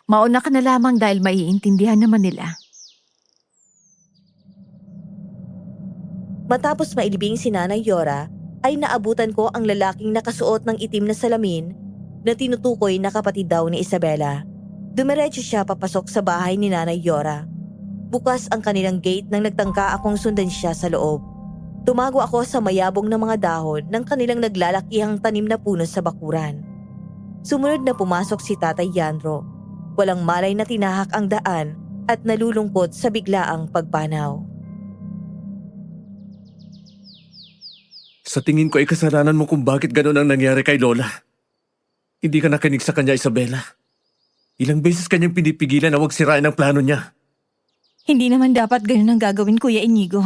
Mauna ka na lamang dahil maiintindihan naman nila. Matapos mailibing si Nanay Yora, ay naabutan ko ang lalaking nakasuot ng itim na salamin na tinutukoy na kapatid daw ni Isabela. Dumiretso siya papasok sa bahay ni Nanay Yora. Bukas ang kanilang gate nang nagtangka akong sundan siya sa loob. Tumago ako sa mayabong na mga dahon ng kanilang naglalakihang tanim na puno sa bakuran. Sumunod na pumasok si Tatay Yandro. Walang malay na tinahak ang daan at nalulungkot sa biglaang pagpanaw. Sa tingin ko ay kasalanan mo kung bakit gano'n ang nangyari kay Lola. Hindi ka nakinig sa kanya, Isabela. Ilang beses kanyang pinipigilan na huwag sirain ang plano niya. Hindi naman dapat ganun ang gagawin, Kuya Inigo.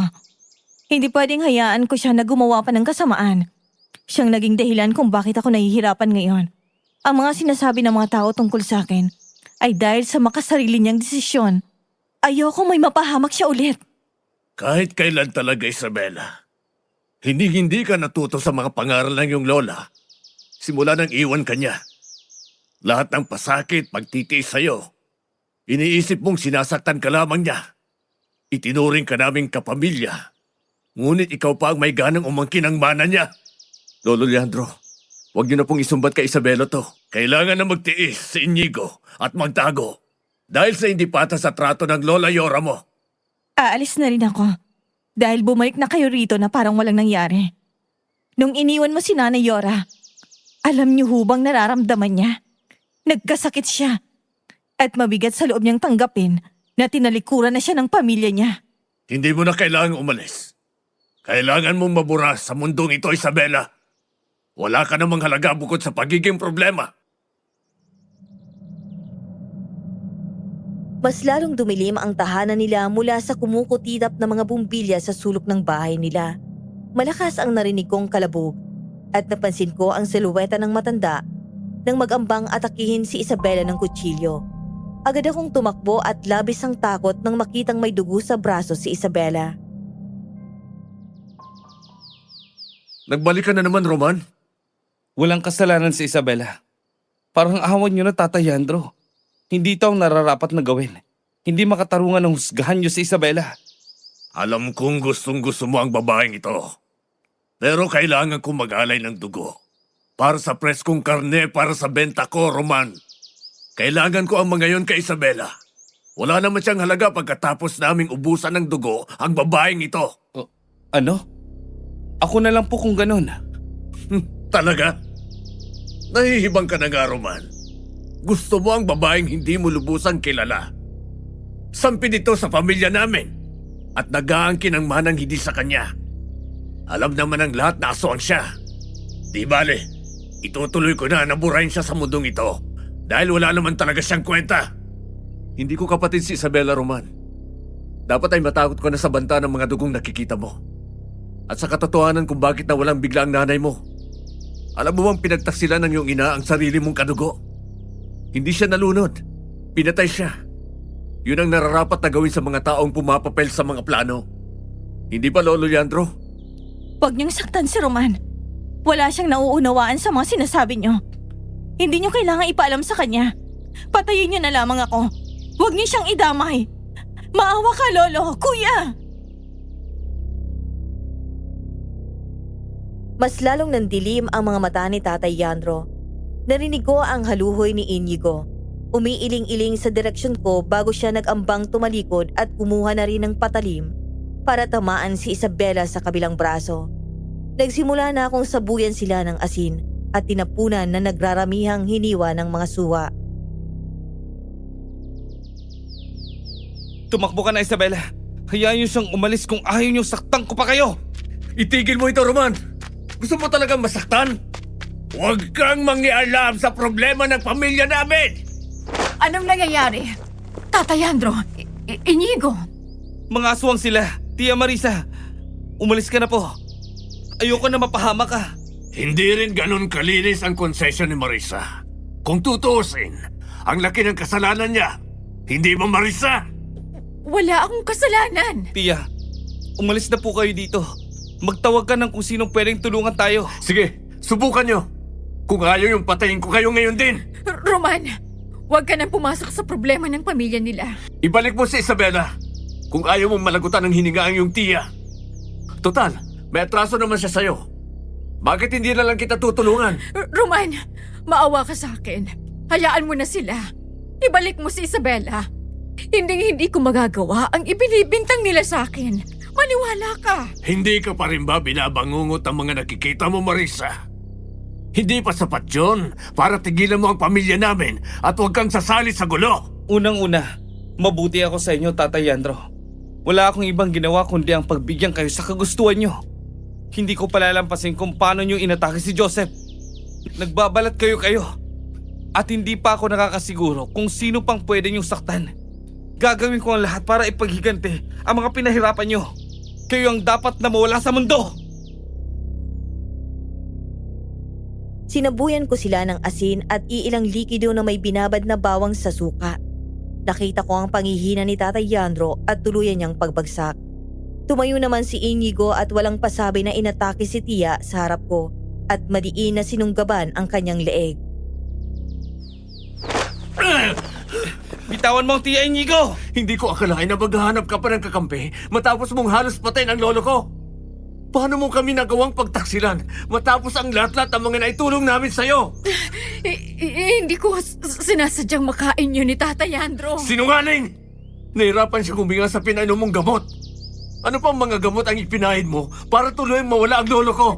Hindi pwedeng hayaan ko siya na gumawa pa ng kasamaan. Siyang naging dahilan kung bakit ako nahihirapan ngayon. Ang mga sinasabi ng mga tao tungkol sa akin ay dahil sa makasarili niyang desisyon. Ayoko may mapahamak siya ulit. Kahit kailan talaga, Isabela. Hindi ka natuto sa mga pangaral ng iyong lola. Simula nang iwan ka niya. Lahat ng pasakit, pagtitiis sa'yo. Iniisip mong sinasaktan ka lamang niya. Itinuring ka naming kapamilya. Ngunit ikaw pa ang may ganang umangkin ang mana niya. Lolo Leandro, huwag niyo na pong isumbat kay Isabela to. Kailangan na magtiis si Inigo at magtago. Dahil sa hindi patas sa trato ng Lola Yora mo. Aalis na rin ako. Dahil bumalik na kayo rito na parang walang nangyari. Nung iniwan mo si Nanay Yora, alam niyo hubang nararamdaman niya? Nagkasakit siya. At mabigat sa loob niyang tanggapin na tinalikuran na siya ng pamilya niya. Hindi mo na kailangang umalis. Kailangan mong mabura sa mundong ito, Isabela. Wala ka namang halaga bukod sa pagiging problema. Mas lalong dumilim ang tahanan nila mula sa kumukutidap na mga bumbilya sa sulok ng bahay nila. Malakas ang narinig kong kalabog at napansin ko ang siluweta ng matanda nang mag-ambang atakihin si Isabela ng kutsilyo. Agad akong tumakbo at labis ang takot nang makitang may dugo sa braso si Isabela. Nagbalik ka na naman, Roman. Walang kasalanan si Isabela. Parang awan niyo na, Tatay Yandro. Hindi ito ang nararapat na gawin. Hindi makatarungan ng husgahan niyo si Isabela. Alam kong gustong-gusto mo ang babaeng ito. Pero kailangan kong mag-alay ng dugo. Para sa preskong karne, para sa benta ko, Roman. Kailangan ko ang mga yon kay Isabela. Wala naman siyang halaga pagkatapos naming ubusan ng dugo ang babaeng ito. Ano? Ako na lang po kung ganun. Talaga? Nahihibang ka na nga, Roman. Gusto mo ang babaeng hindi mo lubusang kilala. Sampid ito sa pamilya namin. At nag-aangkin ang manang hindi sa kanya. Alam naman ng lahat na aswang siya. Di bale, itutuloy ko na burahin siya sa mundong ito. Dahil wala naman talaga siyang kwenta. Hindi ko kapatid si Isabela, Roman. Dapat ay matakot ka na sa banta ng mga dugong nakikita mo. At sa katotohanan kung bakit nawalang bigla ang nanay mo. Alam mo bang pinagtaksilan ng iyong ina ang sarili mong kadugo? Hindi siya nalunod. Pinatay siya. Yun ang nararapat na gawin sa mga taong pumapapel sa mga plano. Hindi ba, Lolo Leandro? Huwag niyong saktan si Roman. Wala siyang nauunawaan sa mga sinasabi niyo. Hindi niyo kailangan ipaalam sa kanya. Patayin niyo na lamang ako. Huwag niyo siyang idamay. Maawa ka, Lolo, Kuya! Mas lalong nandilim ang mga mata ni Tatay Yandro. Narinig ko ang haluhoy ni Inigo. Umiiling-iling sa direksyon ko bago siya nag-ambang tumalikod at kumuha na rin ng patalim para tamaan si Isabela sa kabilang braso. Nagsimula na akong sabuyan sila ng asin at tinapunan na nagraramihang hiniwa ng mga suwa. Tumakbo ka na, Isabela. Hayaan niyo siyang umalis kung ayaw niyo saktan ko pa kayo. Itigil mo ito, Roman! Gusto mo talagang masaktan? Huwag kang mangialam sa problema ng pamilya namin! Anong nangyayari? Tatay Andro, Inigo. Mga aswang sila. Tia Marisa, umalis ka na po. Ayoko na mapahama ka. Hindi rin ganun kalinis ang konsesyon ni Marisa. Kung tutuusin, ang laki ng kasalanan niya. Hindi ba, Marisa? Wala akong kasalanan. Tia, umalis na po kayo dito. Magtawag ka ng kung sinong pwedeng tulungan tayo. Sige, subukan nyo. Kung ayaw yung patayin ko kayo ngayon din. Roman, huwag ka nang pumasok sa problema ng pamilya nila. Ibalik mo si Isabela. Kung ayaw mong malagutan ng hininga ang iyong tiya. Total, may atraso naman siya sa'yo. Bakit hindi na lang kita tutulungan? Roman, maawa ka sa akin. Hayaan mo na sila. Ibalik mo si Isabela. Hindi ko magagawa ang ibinibintang nila sa akin. Maniwala ka. Hindi ka pa rin ba binabangungot ang mga nakikita mo, Marisa? Hindi pa sapat yun para tigilan mo ang pamilya namin at huwag kang sasali sa gulo. Unang-una, mabuti ako sa inyo, Tatay Yandro. Wala akong ibang ginawa kundi ang pagbigyan kayo sa kagustuhan nyo. Hindi ko palalampasin kung paano nyo inatake si Joseph. Nagbabalat kayo. At hindi pa ako nakakasiguro kung sino pang pwede nyong saktan. Gagawin ko ang lahat para ipaghigante ang mga pinahirapan nyo. Kayo ang dapat na mawala sa mundo. Sinabuyan ko sila ng asin at iilang likido na may binabad na bawang sa suka. Nakita ko ang pangihina ni Tatay Yandro at tuluyan niyang pagbagsak. Tumayo naman si Inigo at walang pasabi na inatake si Tia sa harap ko at madiin na sinunggaban ang kanyang leeg. Bitawan mo ang Tia Inigo! Hindi ko akalain na maghahanap ka pa ng kakampi matapos mong halos patayin ang lolo ko. Paano mo kami nagawang pagtaksilan matapos ang lahat-lahat ng mga naitulong namin sa'yo? Hindi ko sinasadyang makain yun ni Tatay Andro. Sinungaling! Nahirapan siya huminga sa pinainom mong gamot. Ano pang mga gamot ang ipinahid mo para tuluyang mawala ang lolo ko?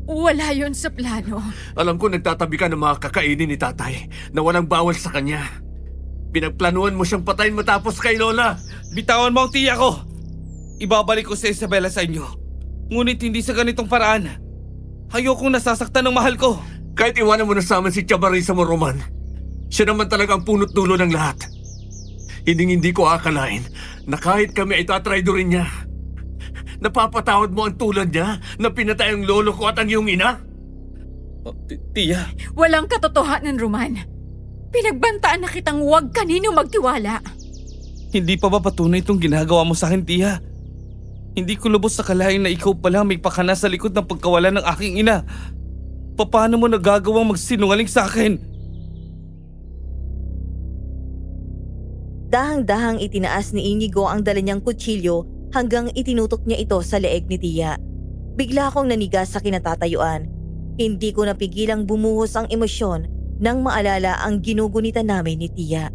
Wala yun sa plano. Alam ko nagtatabi ka ng mga kakainin ni tatay na walang bawal sa kanya. Pinagplanuhan mo siyang patayin matapos kay Lola. Bitawan mo ang tiya ko! Ibabalik ko si Isabela sa inyo. Ngunit hindi sa ganitong paraan. Ayokong nasasaktan ng mahal ko. Kahit iwanan mo na sa amin si Tia Marisa mo, Roman. Siya naman talaga ang punot dulo ng lahat. Hindi ko akalain na kahit kami ay tatraydorin niya. Napapatawad mo ang tulad niya na pinatay ang lolo ko at ang iyong ina? Tia, Walang katotohanan, Roman. Pinagbantaan na kitang huwag kanino magtiwala. hindi pa ba patunay itong ginagawa mo sa akin, Tia? Hindi ko lubos sa kalain na ikaw pala may pakana sa likod ng pagkawala ng aking ina. Paano mo nagagawang magsinungaling sa akin? Dahang-dahang itinaas ni Inigo ang dala niyang kutsilyo hanggang itinutok niya ito sa leeg ni Tia. Bigla akong nanigas sa kinatatayuan. Hindi ko napigilang bumuhos ang emosyon nang maalala ang ginugunitan namin ni Tia.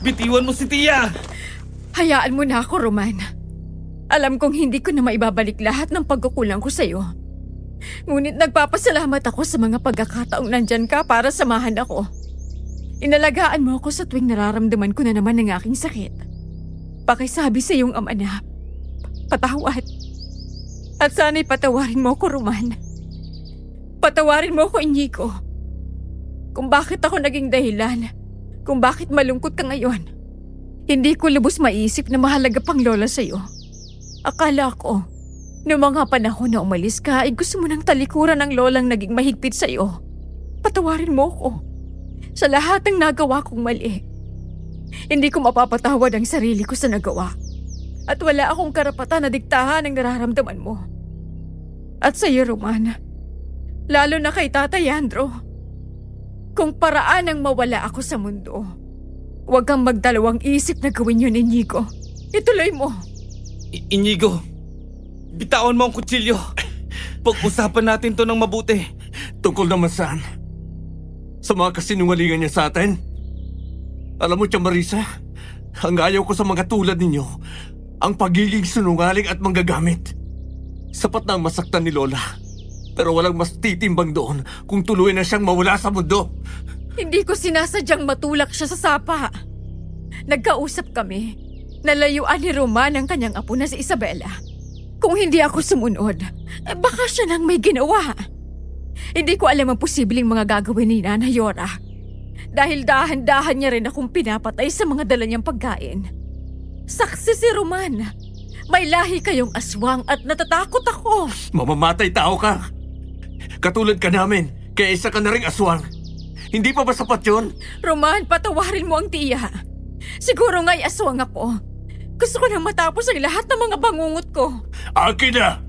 Bitiwan mo si Tia! Hayaan mo na ako, Roman. Alam kong hindi ko na maibabalik lahat ng pagkukulang ko sa'yo. Ngunit nagpapasalamat ako sa mga pagkakataong nandyan ka para samahan ako. Inalagaan mo ako sa tuwing nararamdaman ko na naman ng aking sakit. Pakisabi sa iyong ama na, patawad. At sana'y patawarin mo ako, Roman. Patawarin mo ako, Inigo. Kung bakit ako naging dahilan, kung bakit malungkot ka ngayon. Hindi ko lubos maisip na mahalaga pang lola sa'yo. Akala ko, noong mga panahon na umalis ka, ay gusto mo ng talikuran ng lolang naging mahigpit sa'yo. Patawarin mo ko sa lahat ng nagawa kong mali. Hindi ko mapapatawad ang sarili ko sa nagawa. At wala akong karapatan na diktahan ang nararamdaman mo. At sa'yo, Roman, lalo na kay Tatay Andro, kung paraan ang mawala ako sa mundo, huwag kang magdalawang isip na gawin yun, Inigo. Ituloy mo. Inigo, bitawan mo ang kutsilyo. Pag-usapan natin to ng mabuti. Tungkol naman saan? Sa mga kasinungalingan niya sa atin? Alam mo, Tia Marisa, ang ayaw ko sa mga tulad ninyo, ang pagiging sinungaling at manggagamit. Sapat na ang masaktan ni Lola, pero walang mas titimbang doon kung tuloy na siyang mawala sa mundo. Hindi ko sinasadyang matulak siya sa sapa. Nagkausap kami. Nalayuan ni Roman ang kanyang apo na si Isabela. Kung hindi ako sumunod, baka siya nang may ginawa. Hindi ko alam ang posibleng mga gagawin ni Nana Yora. Dahil dahan-dahan niya rin akong pinapatay sa mga dala niyang pagkain. Saksi si Roman. May lahi kayong aswang at natatakot ako. Mamamatay tao ka. Katulad ka namin, kaya isa ka na ring aswang. Hindi pa ba sapat yun? Roman, patawarin mo ang tiya. Siguro nga'y aswang ako. Gusto ko nang matapos ang lahat ng mga bangungot ko. Akin na!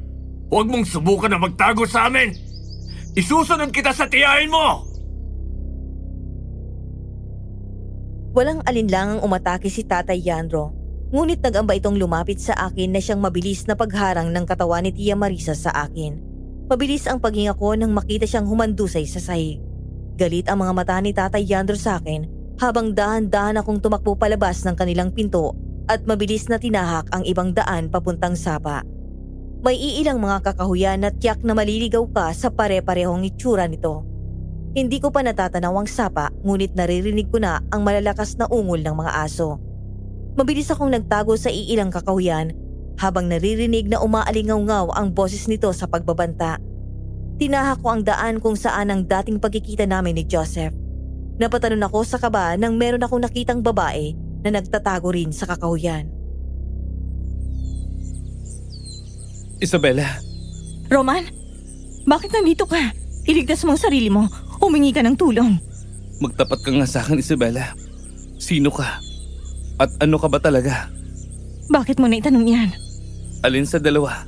Huwag mong subukan na magtago sa amin! Isusunod kita sa tiyahin mo! Walang alinlangang umatake si Tatay Yandro, ngunit nag-amba itong lumapit sa akin na siyang mabilis na pagharang ng katawan ni Tia Marisa sa akin. Mabilis ang paghinga ko nang makita siyang humandusay sa sahig. Galit ang mga mata ni Tatay Yandro sa akin habang dahan-dahan akong tumakbo palabas ng kanilang pinto at mabilis na tinahak ang ibang daan papuntang sapa. May iilang mga kakahuyan na tiyak na maliligaw ka sa pare-parehong itsura nito. Hindi ko pa natatanaw ang sapa ngunit naririnig ko na ang malalakas na ungol ng mga aso. Mabilis akong nagtago sa iilang kakahuyan habang naririnig na umaalingaw-ngaw ang boses nito sa pagbabanta. Tinahak ko ang daan kung saan ang dating pagkikita namin ni Joseph. Napatanon ako sa kaba nang meron akong nakitang babae na nagtatago rin sa kakahuyan. Isabela, Roman, bakit nandito ka? Iligtas mo ang sarili mo. Humingi ka ng tulong. magtapat ka nga sa akin, Isabela. Sino ka? At ano ka ba talaga? Bakit mo na itanong yan? Alin sa dalawa?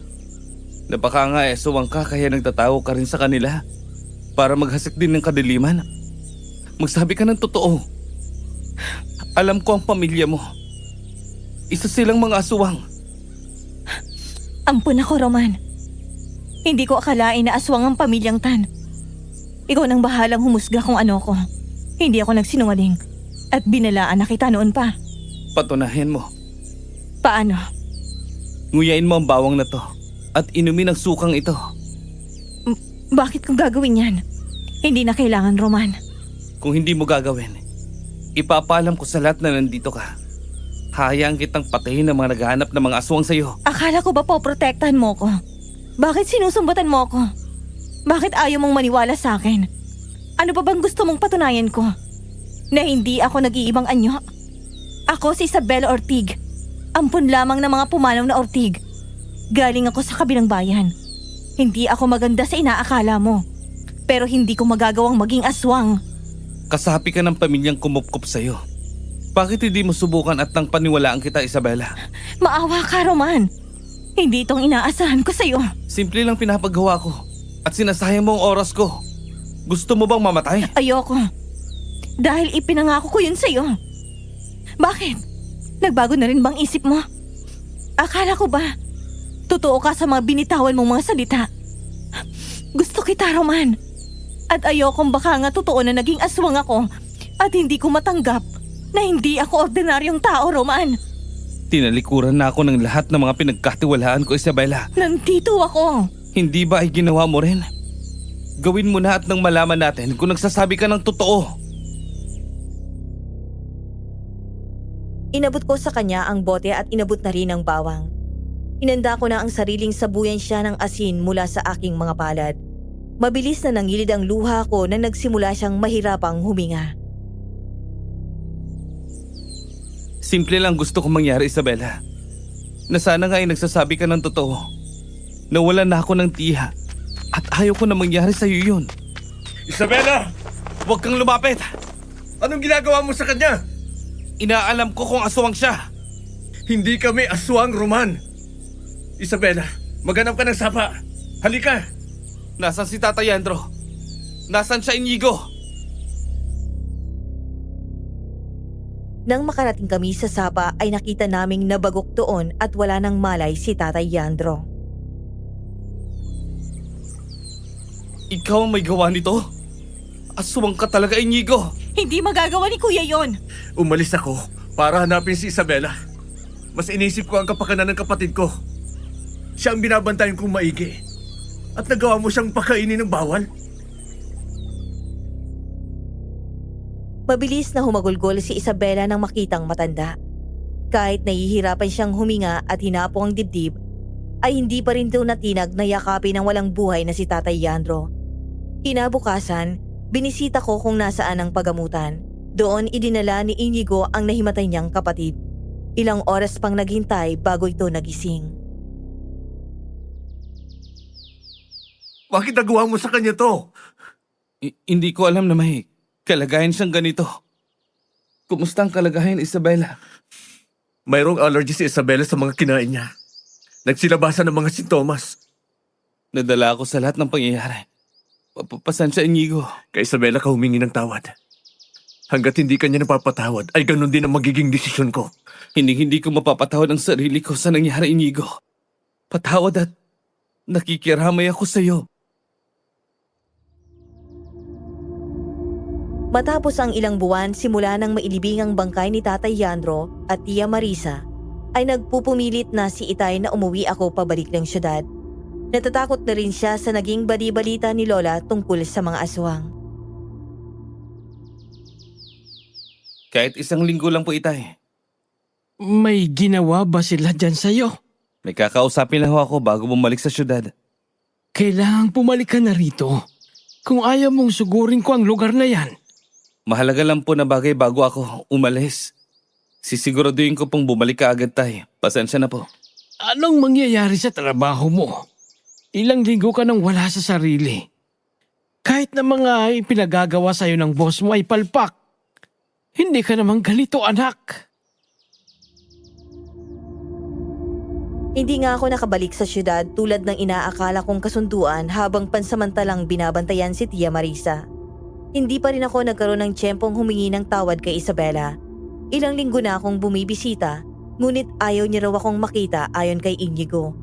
Na baka nga suwang ka kaya nagtatago ka rin sa kanila para maghasik din ng kadiliman? Magsabi ka ng totoo. Alam ko ang pamilya mo. Isa silang mga aswang. Ampun ako, Roman. Hindi ko akalain na aswang ang pamilyang Tan. Ikaw nang bahalang humusga kung ano ko. Hindi ako nagsinungaling. At binalaan na kita noon pa. Patunahin mo. Paano? Nguyain mo ang bawang na to at inumin ang sukang ito. Bakit ko gagawin yan? Hindi na kailangan, Roman. Kung hindi mo gagawin, ipapaalam ko sa lahat na nandito ka. Hayaan kitang patayin ng mga naghahanap ng mga aswang sa'yo. Akala ko ba poprotektahan mo ko? Bakit sinusumbatan mo ako? Bakit ayaw mong maniwala sa akin? Ano pa bang gusto mong patunayan ko? Na hindi ako nag-iibang anyo? Ako si Isabela Ortig. Ampun lamang ng mga pumanaw na Ortig. Galing ako sa kabilang bayan. Hindi ako maganda sa inaakala mo. Pero hindi ko magagawang maging aswang. Kasapi ka ng pamilyang kumupkup sa'yo. Bakit hindi mo subukan at nang paniwalaan kita, Isabela? Maawa ka, Roman. Hindi itong inaasahan ko sa'yo. Simple lang pinapagawa ko at sinasayang mo ang oras ko. Gusto mo bang mamatay? Ayoko. Dahil ipinangako ko yun sa'yo. Bakit? Nagbago na rin bang isip mo? Akala ko ba totoo ka sa mga binitawan mong mga salita? Gusto kita, Roman. At ayokong baka nga totoo na naging aswang ako at hindi ko matanggap na hindi ako ordinaryong tao, Roman. Tinalikuran na ako ng lahat ng mga pinagkatiwalaan ko, Isabela. Nandito ako. Hindi ba ay ginawa mo rin? Gawin mo na at nang malaman natin kung nagsasabi ka ng totoo. Inabot ko sa kanya ang bote at inabot na rin ang bawang. Inanda ko na ang sariling sabuyan siya ng asin mula sa aking mga palad. Mabilis na nangilid ang luha ko na nagsimula siyang mahirapang huminga. Simple lang gusto kong mangyari, Isabela. Na sana nga ay nagsasabi ka ng totoo. Nawalan na ako ng tiya at ayaw ko na mangyari sa'yo yun. Isabela! Huwag kang lumapit! Anong ginagawa mo sa kanya? Inaalam ko kung aswang siya. Hindi kami aswang, Roman. Isabela, maghanap ka ng sapa. Halika! Nasaan si Tata Yandro? Nasaan siya, Inigo? Nang makarating kami sa sapa ay nakita naming nabagok doon at wala nang malay si Tatay Yandro. Ikaw ang may gawa nito? Aswang ka talaga, Inigo. Hindi magagawa ni Kuya yon. Umalis ako para hanapin si Isabela. Mas inisip ko ang kapakanan ng kapatid ko. Siya ang binabantayan kong maigi. At nagawa mo siyang pakainin ng bawal? Mabilis na humagulgol si Isabela nang makitang matanda. Kahit nahihirapan siyang huminga at hinapo ang dibdib, ay hindi pa rin ito natinag na yakapin ng walang buhay na si Tatay Yandro. Kinabukasan, binisita ko kung nasaan ang pagamutan. Doon idinala ni Inigo ang nahimatay niyang kapatid. Ilang oras pang naghintay bago ito nagising. Bakit nagawa mo sa kanya to? Hindi ko alam na may kalagayan siyang ganito. Kumusta ang kalagayan, Isabela? Mayroong allergy si Isabela sa mga kinain niya. Nagsilabasan ng mga sintomas. Nadala ako sa lahat ng pangyayari. Pasensya, Inigo. Kay Isabela ka humingi ng tawad. Hanggat hindi kanya napapatawad, ay ganun din ang magiging desisyon ko. Hindi ko mapapatawad ang sarili ko sa nangyari, Inigo. Patawad at nakikiramay ako sa iyo. Matapos ang ilang buwan simula nang mailibing ang bangkay ni Tatay Yandro at Tia Marisa, ay nagpupumilit na si Itay na umuwi ako pabalik ng syudad. Natatakot na rin siya sa naging bali-balita ni Lola tungkol sa mga aswang. Kahit 1 linggo lang po, Itay. May ginawa ba sila dyan sa'yo? May kakausapin lang ho ako bago bumalik sa syudad. Kailangang pumalik ka na rito. Kung ayaw mong sugurin ko ang lugar na yan. Mahalaga lang po na bagay bago ako umalis. Sisiguraduhin ko pong bumalik ka agad, Tay. Pasensya na po. Anong mangyayari sa trabaho mo? Ilang linggo ka nang wala sa sarili. Kahit na mga ipinagagawa sa'yo ng boss mo ay palpak. Hindi ka namang galito, anak. Hindi nga ako nakabalik sa syudad tulad ng inaakala kong kasunduan habang pansamantalang binabantayan si Tia Marisa. Hindi pa rin ako nagkaroon ng tiyempong humingi ng tawad kay Isabela. Ilang linggo na akong bumibisita, ngunit ayaw niya raw akong makita ayon kay Inigo.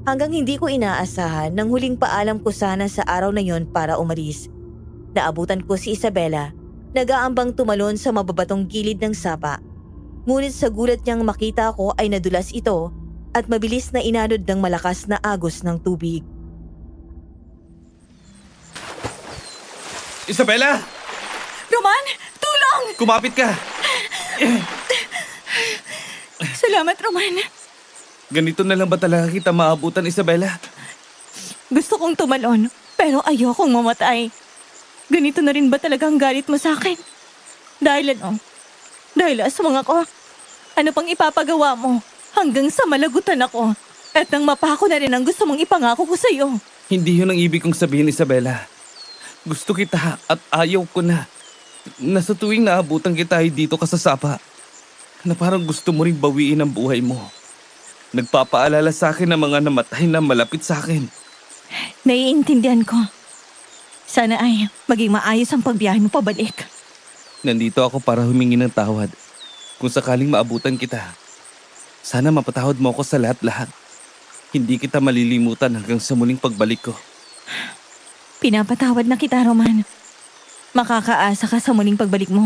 Hanggang hindi ko inaasahan nang huling paalam ko sana sa araw na yon para umalis. Naabutan ko si Isabela, nag-aambang tumalon sa mababatong gilid ng sapa. Ngunit sa gulat niyang makita ko ay nadulas ito at mabilis na inanod ng malakas na agos ng tubig. Isabela! Roman! Tulong! Kumapit ka! Salamat, Roman. Ganito na lang ba talaga kita maabutan, Isabela? Gusto kong tumalon, pero ayokong mamatay. Ganito na rin ba talaga ang galit mo sa akin? Dahil ano? Dahil aswang ako. Ano pang ipapagawa mo? Hanggang sa malagutan ako. At nang mapako na rin ang gusto mong ipangako ko sa'yo. Hindi yun ang ibig kong sabihin, Isabela. Gusto kita at ayaw ko na. Nasa tuwing naabutan kita ay dito ka sa sapa. Na parang gusto mo rin bawiin ang buhay mo. Nagpapaalala sa akin ng mga namatay na malapit sa akin. Naiintindihan ko. Sana ay maging maayos ang pagbiyahe mo pabalik. Nandito ako para humingi ng tawad. Kung sakaling maabutan kita, sana mapatawad mo ako sa lahat-lahat. Hindi kita malilimutan hanggang sa muling pagbalik ko. Pinapatawad na kita, Roman. Makakaasa ka sa muling pagbalik mo.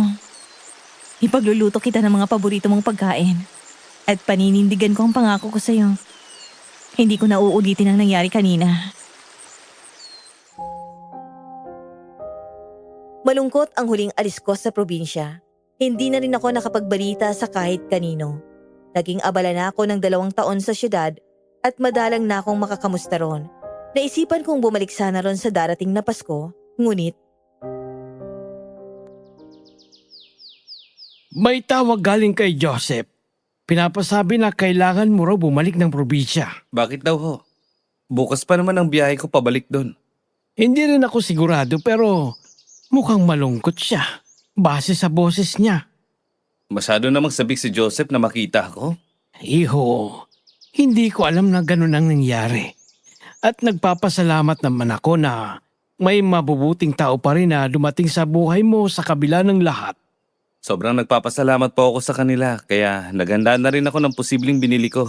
Ipagluluto kita ng mga paborito mong pagkain. At paninindigan ko ang pangako ko sa'yo. Hindi ko na uulitin ang nangyari kanina. Malungkot ang huling alis ko sa probinsya. Hindi na rin ako nakapagbalita sa kahit kanino. Naging abala na ako ng 2 taon sa syudad at madalang na akong makakamusta ron. Naisipan kong bumalik sana ron sa darating na Pasko, ngunit May tawag galing kay Joseph. Pinapasabi na kailangan mo raw bumalik ng probinsya. Bakit daw ho? Bukas pa naman ang biyahe ko pabalik doon. Hindi rin ako sigurado pero mukhang malungkot siya. Base sa boses niya. Masyado namang sabik si Joseph na makita ako. Iho, hindi ko alam na ganun ang nangyari. At nagpapasalamat naman ako na may mabubuting tao pa rin na dumating sa buhay mo sa kabila ng lahat. Sobrang nagpapasalamat po ako sa kanila kaya naganda na rin ako ng posibleng binili ko.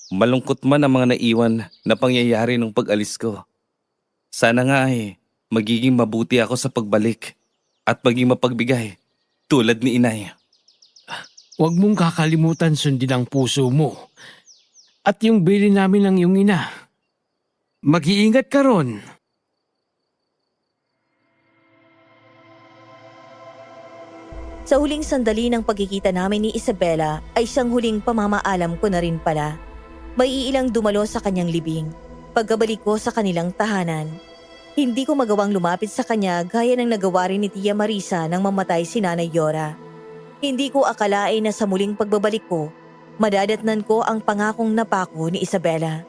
Malungkot man ang mga naiwan na pangyayari nung pag-alis ko. Sana nga magiging mabuti ako sa pagbalik at maging mapagbigay tulad ni Inay. Huwag mong kakalimutan sundin ang puso mo. At yung bili namin ng iyong ina. Mag-iingat ka ron. sa huling sandali ng pagkikita namin ni Isabela ay siyang huling pamamaalam ko na rin pala. May iilang dumalo sa kanyang libing. Pagkabalik ko sa kanilang tahanan, Hindi ko magawang lumapit sa kanya gaya ng nagawa rin ni Tia Marisa nang mamatay si Nanay Yora. Hindi ko akalain na sa muling pagbabalik ko, madadatnan ko ang pangakong napako ni Isabela.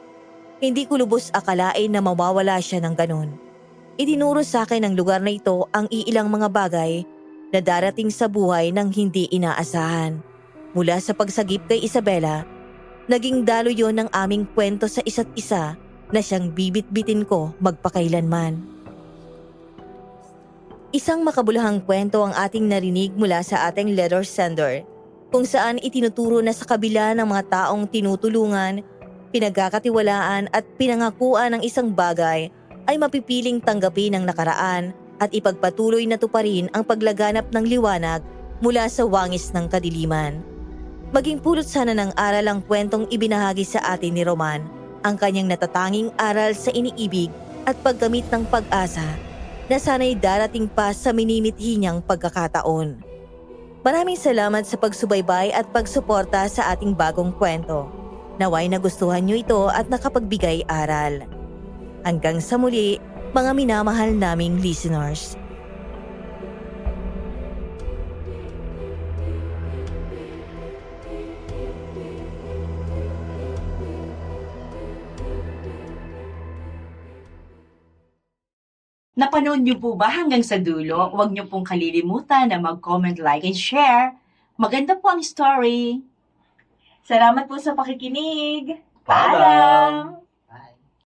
Hindi ko lubos akalain na mawawala siya ng ganun. Itinuro sa akin ng lugar na ito ang iilang mga bagay na darating sa buhay ng hindi inaasahan. Mula sa pagsagip kay Isabela, naging dalo yon ng aming kwento sa isa't isa na siyang bibit-bitin ko magpakailanman. Isang makabuluhang kwento ang ating narinig mula sa ating letter sender, kung saan itinuturo na sa kabila ng mga taong tinutulungan, pinagkakatiwalaan at pinangakuan ng isang bagay ay mapipiling tanggapin ang nakaraan at ipagpatuloy na tuparin ang paglaganap ng liwanag mula sa wangis ng kadiliman. Maging pulot sana ng aral ang kwentong ibinahagi sa atin ni Roman, ang kanyang natatanging aral sa iniibig at paggamit ng pag-asa na sana'y darating pa sa minimithi niyang pagkakataon. Maraming salamat sa pagsubaybay at pagsuporta sa ating bagong kwento. Naway nagustuhan niyo ito at nakapagbigay aral. Hanggang sa muli, mga minamahal naming listeners. Napanood niyo po ba hanggang sa dulo? Huwag niyo pong kalilimutan na mag-comment, like, and share. Maganda po ang story. Salamat po sa pakikinig. Paalam!